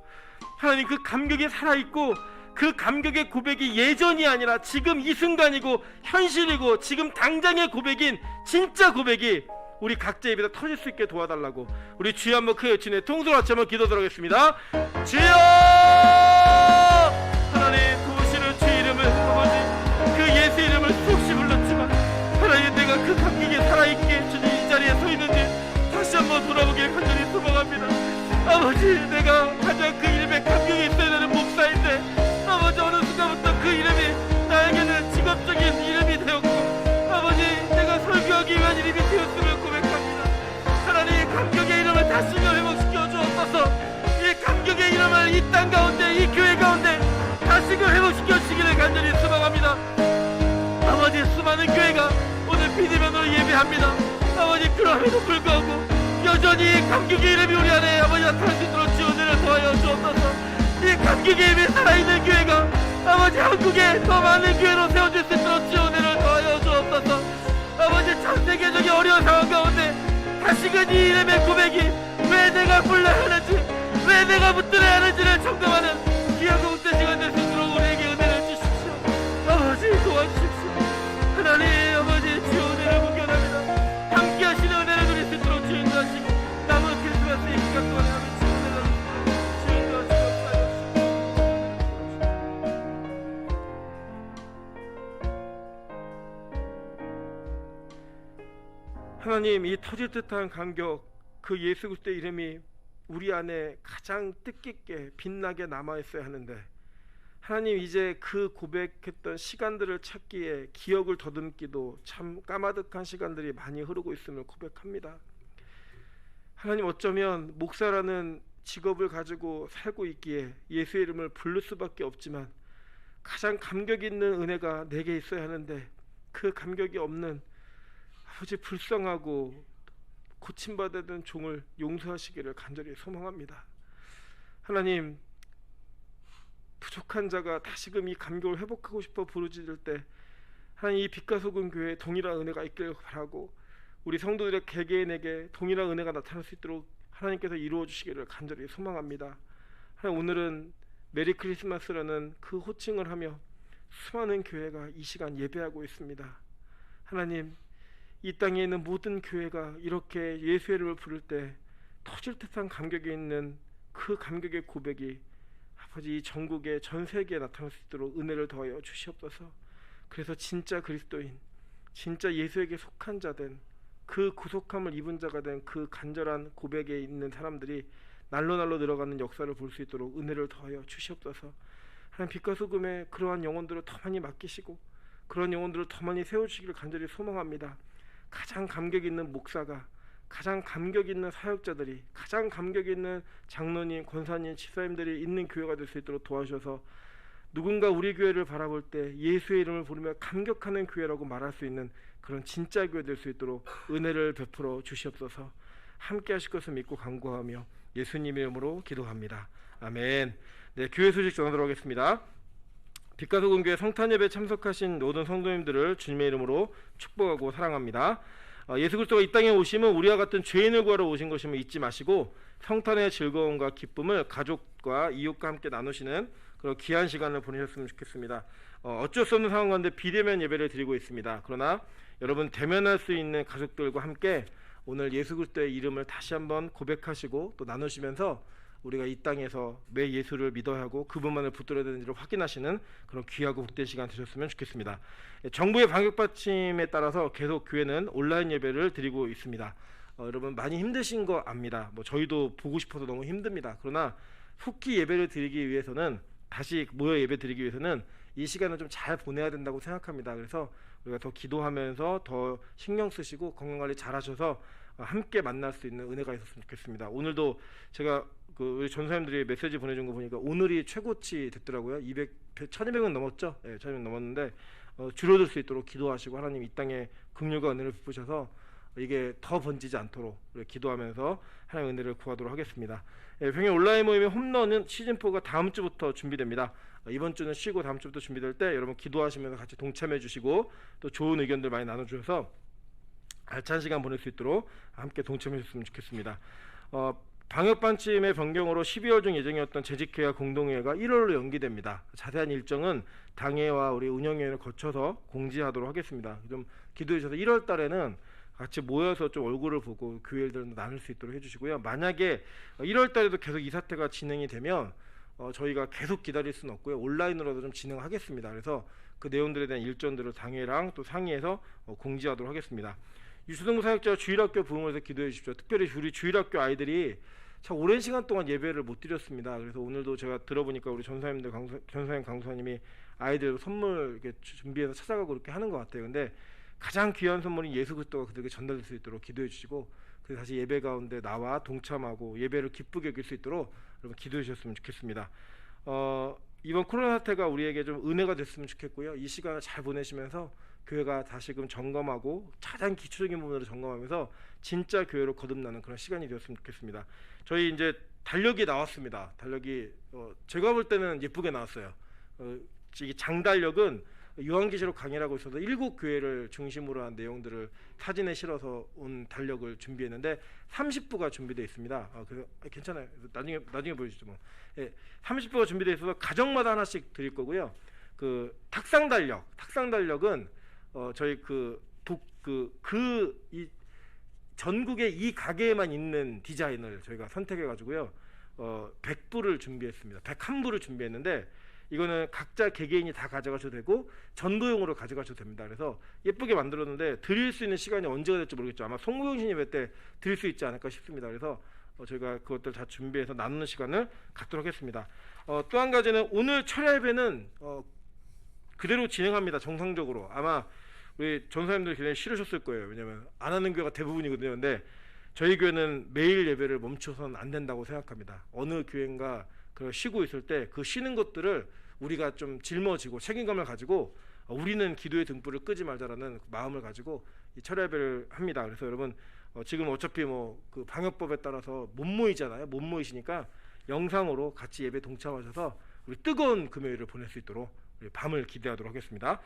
하나님 그 감격이 살아있고 그 감격의 고백이 예전이 아니라 지금 이 순간이고 현실이고 지금 당장의 고백인 진짜 고백이 우리 각자 입에서 터질 수 있게 도와달라고 우리 주여 한번 크게 외치네 통솔 같이 한번 기도 들어가겠습니다. 주여 하나님 도우시는 주 이름을 아버지 그 예수 이름을 수없이 불렀지만 하나님 내가 그 감격이 살아있게 주님 이 자리에 서 있는지 다시 한번 돌아보길 간절히 소망합니다. 아버지 내가 가장 그 이름에 감격이 있어야 되는 목사인데 아버지 어느 순간부터 그 이름이 나에게는 직업적인 이름이 되었고 아버지 내가 설교하기 위한 이름이 되었음을 고백합니다. 하나님 감격의 이름을 다시금 회복시켜 주옵소서. 이 감격의 이름을 이 땅 가운데 이 교회 가운데 다시금 회복시켜 주시기를 간절히 소망합니다. 아버지 수많은 교회가 오늘 비대면으로 예배합니다. 아버지 그럼에도 불구하고 여전히 감격의 이름이 우리 안에 아버지 나타날 수 있도록 주 은혜를 더하여 주옵소서. 이 감격의 이름이 살아있는 교회가 아버지 한국에 더 많은 교회로 세워질 수 있도록 주 은혜를 더하여 주옵소서. 아버지 전 세계적인 어려운 상황 가운데 다시금 이 이름의 고백이 왜 내가 불러야 하는지 왜 내가 붙들어야 하는지를 점검하는 귀한 공대 시간 될 수 있도록 우리에게 은혜를 주십시오. 아버지 도와주십시오. 하나님 아버지 주 은혜를 공견합니다. 함께 하시는 은혜를 누릴 수 있도록 주 인도하시고 남은 크리스마스 이 기간 동안에 하는 주 은혜를 주 인도하시옵소서. 하나님 이 터질 듯한 감격 그 예수 그리스도의 이름이 우리 안에 가장 뜻깊게 빛나게 남아있어야 하는데 하나님 이제 그 고백했던 시간들을 찾기에 기억을 더듬기도 참 까마득한 시간들이 많이 흐르고 있음을 고백합니다. 하나님 어쩌면 목사라는 직업을 가지고 살고 있기에 예수의 이름을 부를 수밖에 없지만 가장 감격 있는 은혜가 내게 있어야 하는데 그 감격이 없는 아버지 불쌍하고 고침받아야 되는 종을 용서하시기를 간절히 소망합니다. 하나님 부족한 자가 다시금 이 감격을 회복하고 싶어 부르짖을 때 하나님 이 빛과 소금 교회에 동일한 은혜가 있기를 바라고 우리 성도들의 개개인에게 동일한 은혜가 나타날 수 있도록 하나님께서 이루어 주시기를 간절히 소망합니다. 하나님 오늘은 메리 크리스마스라는 그 호칭을 하며 수많은 교회가 이 시간 예배하고 있습니다. 하나님 이 땅에 있는 모든 교회가 이렇게 예수의 이름을 부를 때 터질 듯한 감격이 있는 그 감격의 고백이 아버지 이 전국에 전 세계에 나타날 수 있도록 은혜를 더하여 주시옵소서. 그래서 진짜 그리스도인 진짜 예수에게 속한 자된 그 구속함을 입은 자가 된 그 간절한 고백에 있는 사람들이 날로 늘어가는 역사를 볼 수 있도록 은혜를 더하여 주시옵소서. 하나님 빛과 소금에 그러한 영혼들을 더 많이 맡기시고 그런 영혼들을 더 많이 세워주시기를 간절히 소망합니다. 가장 감격 있는 목사가 가장 감격 있는 사역자들이 가장 감격 있는 장로님, 권사님, 집사님들이 있는 교회가 될 수 있도록 도와주셔서 누군가 우리 교회를 바라볼 때 예수의 이름을 부르며 감격하는 교회라고 말할 수 있는 그런 진짜 교회 될 수 있도록 은혜를 베풀어 주시옵소서. 함께 하실 것을 믿고 간구하며 예수님의 이름으로 기도합니다. 아멘. 네, 교회 소식 전하도록 하겠습니다. 빛과 소금 교회 성탄 예배 참석하신 모든 성도님들을 주님의 이름으로 축복하고 사랑합니다. 예수 그리스도가 이 땅에 오심은 우리와 같은 죄인을 구하러 오신 것임을 잊지 마시고 성탄의 즐거움과 기쁨을 가족과 이웃과 함께 나누시는 그런 귀한 시간을 보내셨으면 좋겠습니다. 어쩔 수 없는 상황 가운데 비대면 예배를 드리고 있습니다. 그러나 여러분 대면할 수 있는 가족들과 함께 오늘 예수 그리스도의 이름을 다시 한번 고백하시고 또 나누시면서 우리가 이 땅에서 매 예수를 믿어야 하고 그분만을 붙들어야 되는지를 확인하시는 그런 귀하고 복된 시간 되셨으면 좋겠습니다. 정부의 방역 받침에 따라서 계속 교회는 온라인 예배를 드리고 있습니다. 여러분 많이 힘드신 거 압니다. 저희도 보고 싶어서 너무 힘듭니다. 그러나 속히 예배를 드리기 위해서는 다시 모여 예배 드리기 위해서는 이 시간을 좀 잘 보내야 된다고 생각합니다. 그래서 우리가 더 기도하면서 더 신경 쓰시고 건강관리 잘 하셔서 함께 만날 수 있는 은혜가 있었으면 좋겠습니다. 오늘도 제가 우리 전사님들이 메시지 보내준 거 보니까 오늘이 최고치 됐더라고요. 1200은 넘었죠. 네, 1200 넘었는데 줄어들 수 있도록 기도하시고 하나님 이 땅에 긍휼과 은혜를 베푸셔서 이게 더 번지지 않도록 기도하면서 하나님의 은혜를 구하도록 하겠습니다. 병영 온라인 모임의 홈런은 시즌4가 다음 주부터 준비됩니다. 이번 주는 쉬고 다음 주부터 준비될 때 여러분 기도하시면서 같이 동참해 주시고 또 좋은 의견들 많이 나눠주셔서 알찬 시간 보낼 수 있도록 함께 동참해 주셨으면 좋겠습니다. 방역 반침의 변경으로 12월 중 예정이었던 재직회와 공동회가 1월로 연기됩니다. 자세한 일정은 당회와 우리 운영위원회를 거쳐서 공지하도록 하겠습니다. 좀 기도해 주셔서 1월 달에는 같이 모여서 좀 얼굴을 보고 교회들도 나눌 수 있도록 해주시고요. 만약에 1월 달에도 계속 이 사태가 진행이 되면 저희가 계속 기다릴 수는 없고요. 온라인으로도 좀 진행하겠습니다. 그래서 그 내용들에 대한 일정들을 당회랑 또 상의해서 공지하도록 하겠습니다. 유초등부 사역자와 주일학교 부흥을 위해서 기도해 주십시오. 특별히 우리 주일학교 아이들이 참 오랜 시간 동안 예배를 못 드렸습니다. 그래서 오늘도 제가 들어보니까 우리 전사님들 전사님 강사님이 아이들 선물 이렇게 준비해서 찾아가고 그렇게 하는 것 같아요. 근데 가장 귀한 선물인 예수 그리스도가 그들에게 전달될 수 있도록 기도해 주시고 그래서 다시 예배 가운데 나와 동참하고 예배를 기쁘게 여길 수 있도록 여러분 기도해 주셨으면 좋겠습니다. 이번 코로나 사태가 우리에게 좀 은혜가 됐으면 좋겠고요. 이 시간을 잘 보내시면서 교회가 다시금 점검하고 가장 기초적인 부분으로 점검하면서 진짜 교회로 거듭나는 그런 시간이 되었으면 좋겠습니다. 저희 이제 달력이 나왔습니다. 달력이 제가 볼 때는 예쁘게 나왔어요. 이 장달력은 요한계시록 강의라고 있어서 7교회를 중심으로 한 내용들을 사진에 실어서 온 달력을 준비했는데 30부가 준비되어 있습니다. 그래서 괜찮아요. 나중에 보여주죠. 30부가 준비되어 있어서 가정마다 하나씩 드릴 거고요. 그 탁상 달력은 저희 이 전국의 이 가게에만 있는 디자인을 저희가 선택해 가지고요. 100부를 준비했습니다. 101부를 준비했는데 이거는 각자 개개인이 다 가져가셔도 되고 전도용으로 가져가셔도 됩니다. 그래서 예쁘게 만들었는데 드릴 수 있는 시간이 언제가 될지 모르겠죠. 아마 송구영신 예배 때 드릴 수 있지 않을까 싶습니다. 그래서 저희가 그것들 다 준비해서 나누는 시간을 갖도록 하겠습니다. 또 한 가지는 오늘 철야 예배는 그대로 진행합니다. 정상적으로. 아마 우리 전사님들 굉장히 싫으셨을 거예요. 왜냐하면 안 하는 교회가 대부분이거든요. 근데 저희 교회는 매일 예배를 멈춰서는 안 된다고 생각합니다. 어느 교회인가 쉬고 있을 때 그 쉬는 것들을 우리가 좀 짊어지고 책임감을 가지고 우리는 기도의 등불을 끄지 말자라는 마음을 가지고 이 철야 예배를 합니다. 그래서 여러분 지금 어차피 그 방역법에 따라서 못 모이잖아요. 못 모이시니까 영상으로 같이 예배 동참하셔서 우리 뜨거운 금요일을 보낼 수 있도록 우리 밤을 기대하도록 하겠습니다.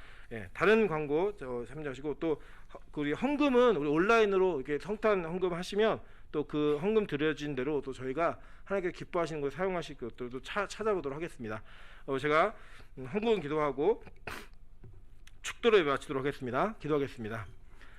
다른 광고 참조하시고 또 우리 헌금은 우리 온라인으로 이렇게 성탄 헌금 하시면 또 그 헌금 드려진 대로 또 저희가 하나님께 기뻐하시는 걸 사용하실 것들도 찾아보도록 하겠습니다. 제가 헌금 기도하고 축도로 예배 마치도록 하겠습니다. 기도하겠습니다.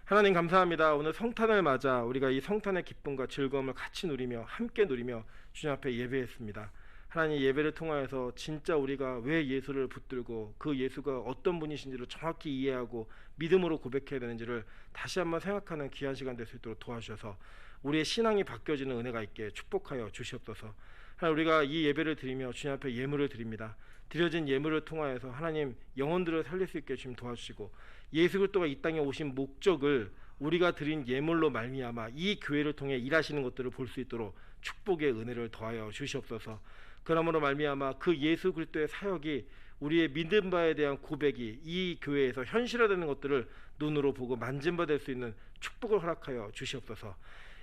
하나님 감사합니다. 오늘 성탄을 맞아 우리가 이 성탄의 기쁨과 즐거움을 같이 누리며 함께 누리며 주님 앞에 예배했습니다. 하나님 예배를 통하여서 진짜 우리가 왜 예수를 붙들고 그 예수가 어떤 분이신지를 정확히 이해하고 믿음으로 고백해야 되는지를 다시 한번 생각하는 귀한 시간 될 수 있도록 도와주셔서 우리의 신앙이 바뀌어지는 은혜가 있게 축복하여 주시옵소서. 하나님 우리가 이 예배를 드리며 주님 앞에 예물을 드립니다. 드려진 예물을 통하여서 하나님 영혼들을 살릴 수 있게 주님 도와주시고 예수 그리스도가 이 땅에 오신 목적을 우리가 드린 예물로 말미암아 이 교회를 통해 일하시는 것들을 볼 수 있도록 축복의 은혜를 더하여 주시옵소서. 그러므로 말미암아 그 예수 그리스도의 사역이 우리의 믿음 바에 대한 고백이 이 교회에서 현실화되는 것들을 눈으로 보고 만진받을 수 있는 축복을 허락하여 주시옵소서.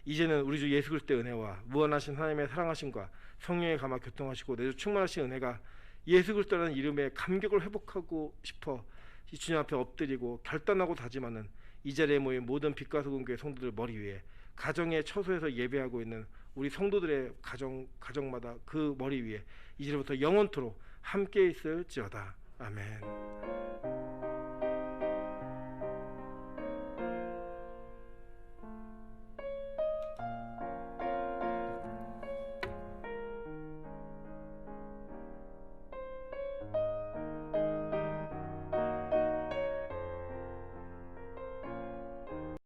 이제는 우리 주 예수 그리스도의 은혜와 무한하신 하나님의 사랑하심과 성령의 감화 교통하시고 내주 충만하신 은혜가 예수 그리스도라는 이름의 감격을 회복하고 싶어 이 주님 앞에 엎드리고 결단하고 다짐하는 이 자리에 모인 모든 빛과 소금 교회 성도들 머리 위에 가정의 처소에서 예배하고 있는 우리 성도들의 가정마다 그 머리 위에 이제부터 영원토록 함께 있을지어다. 아멘.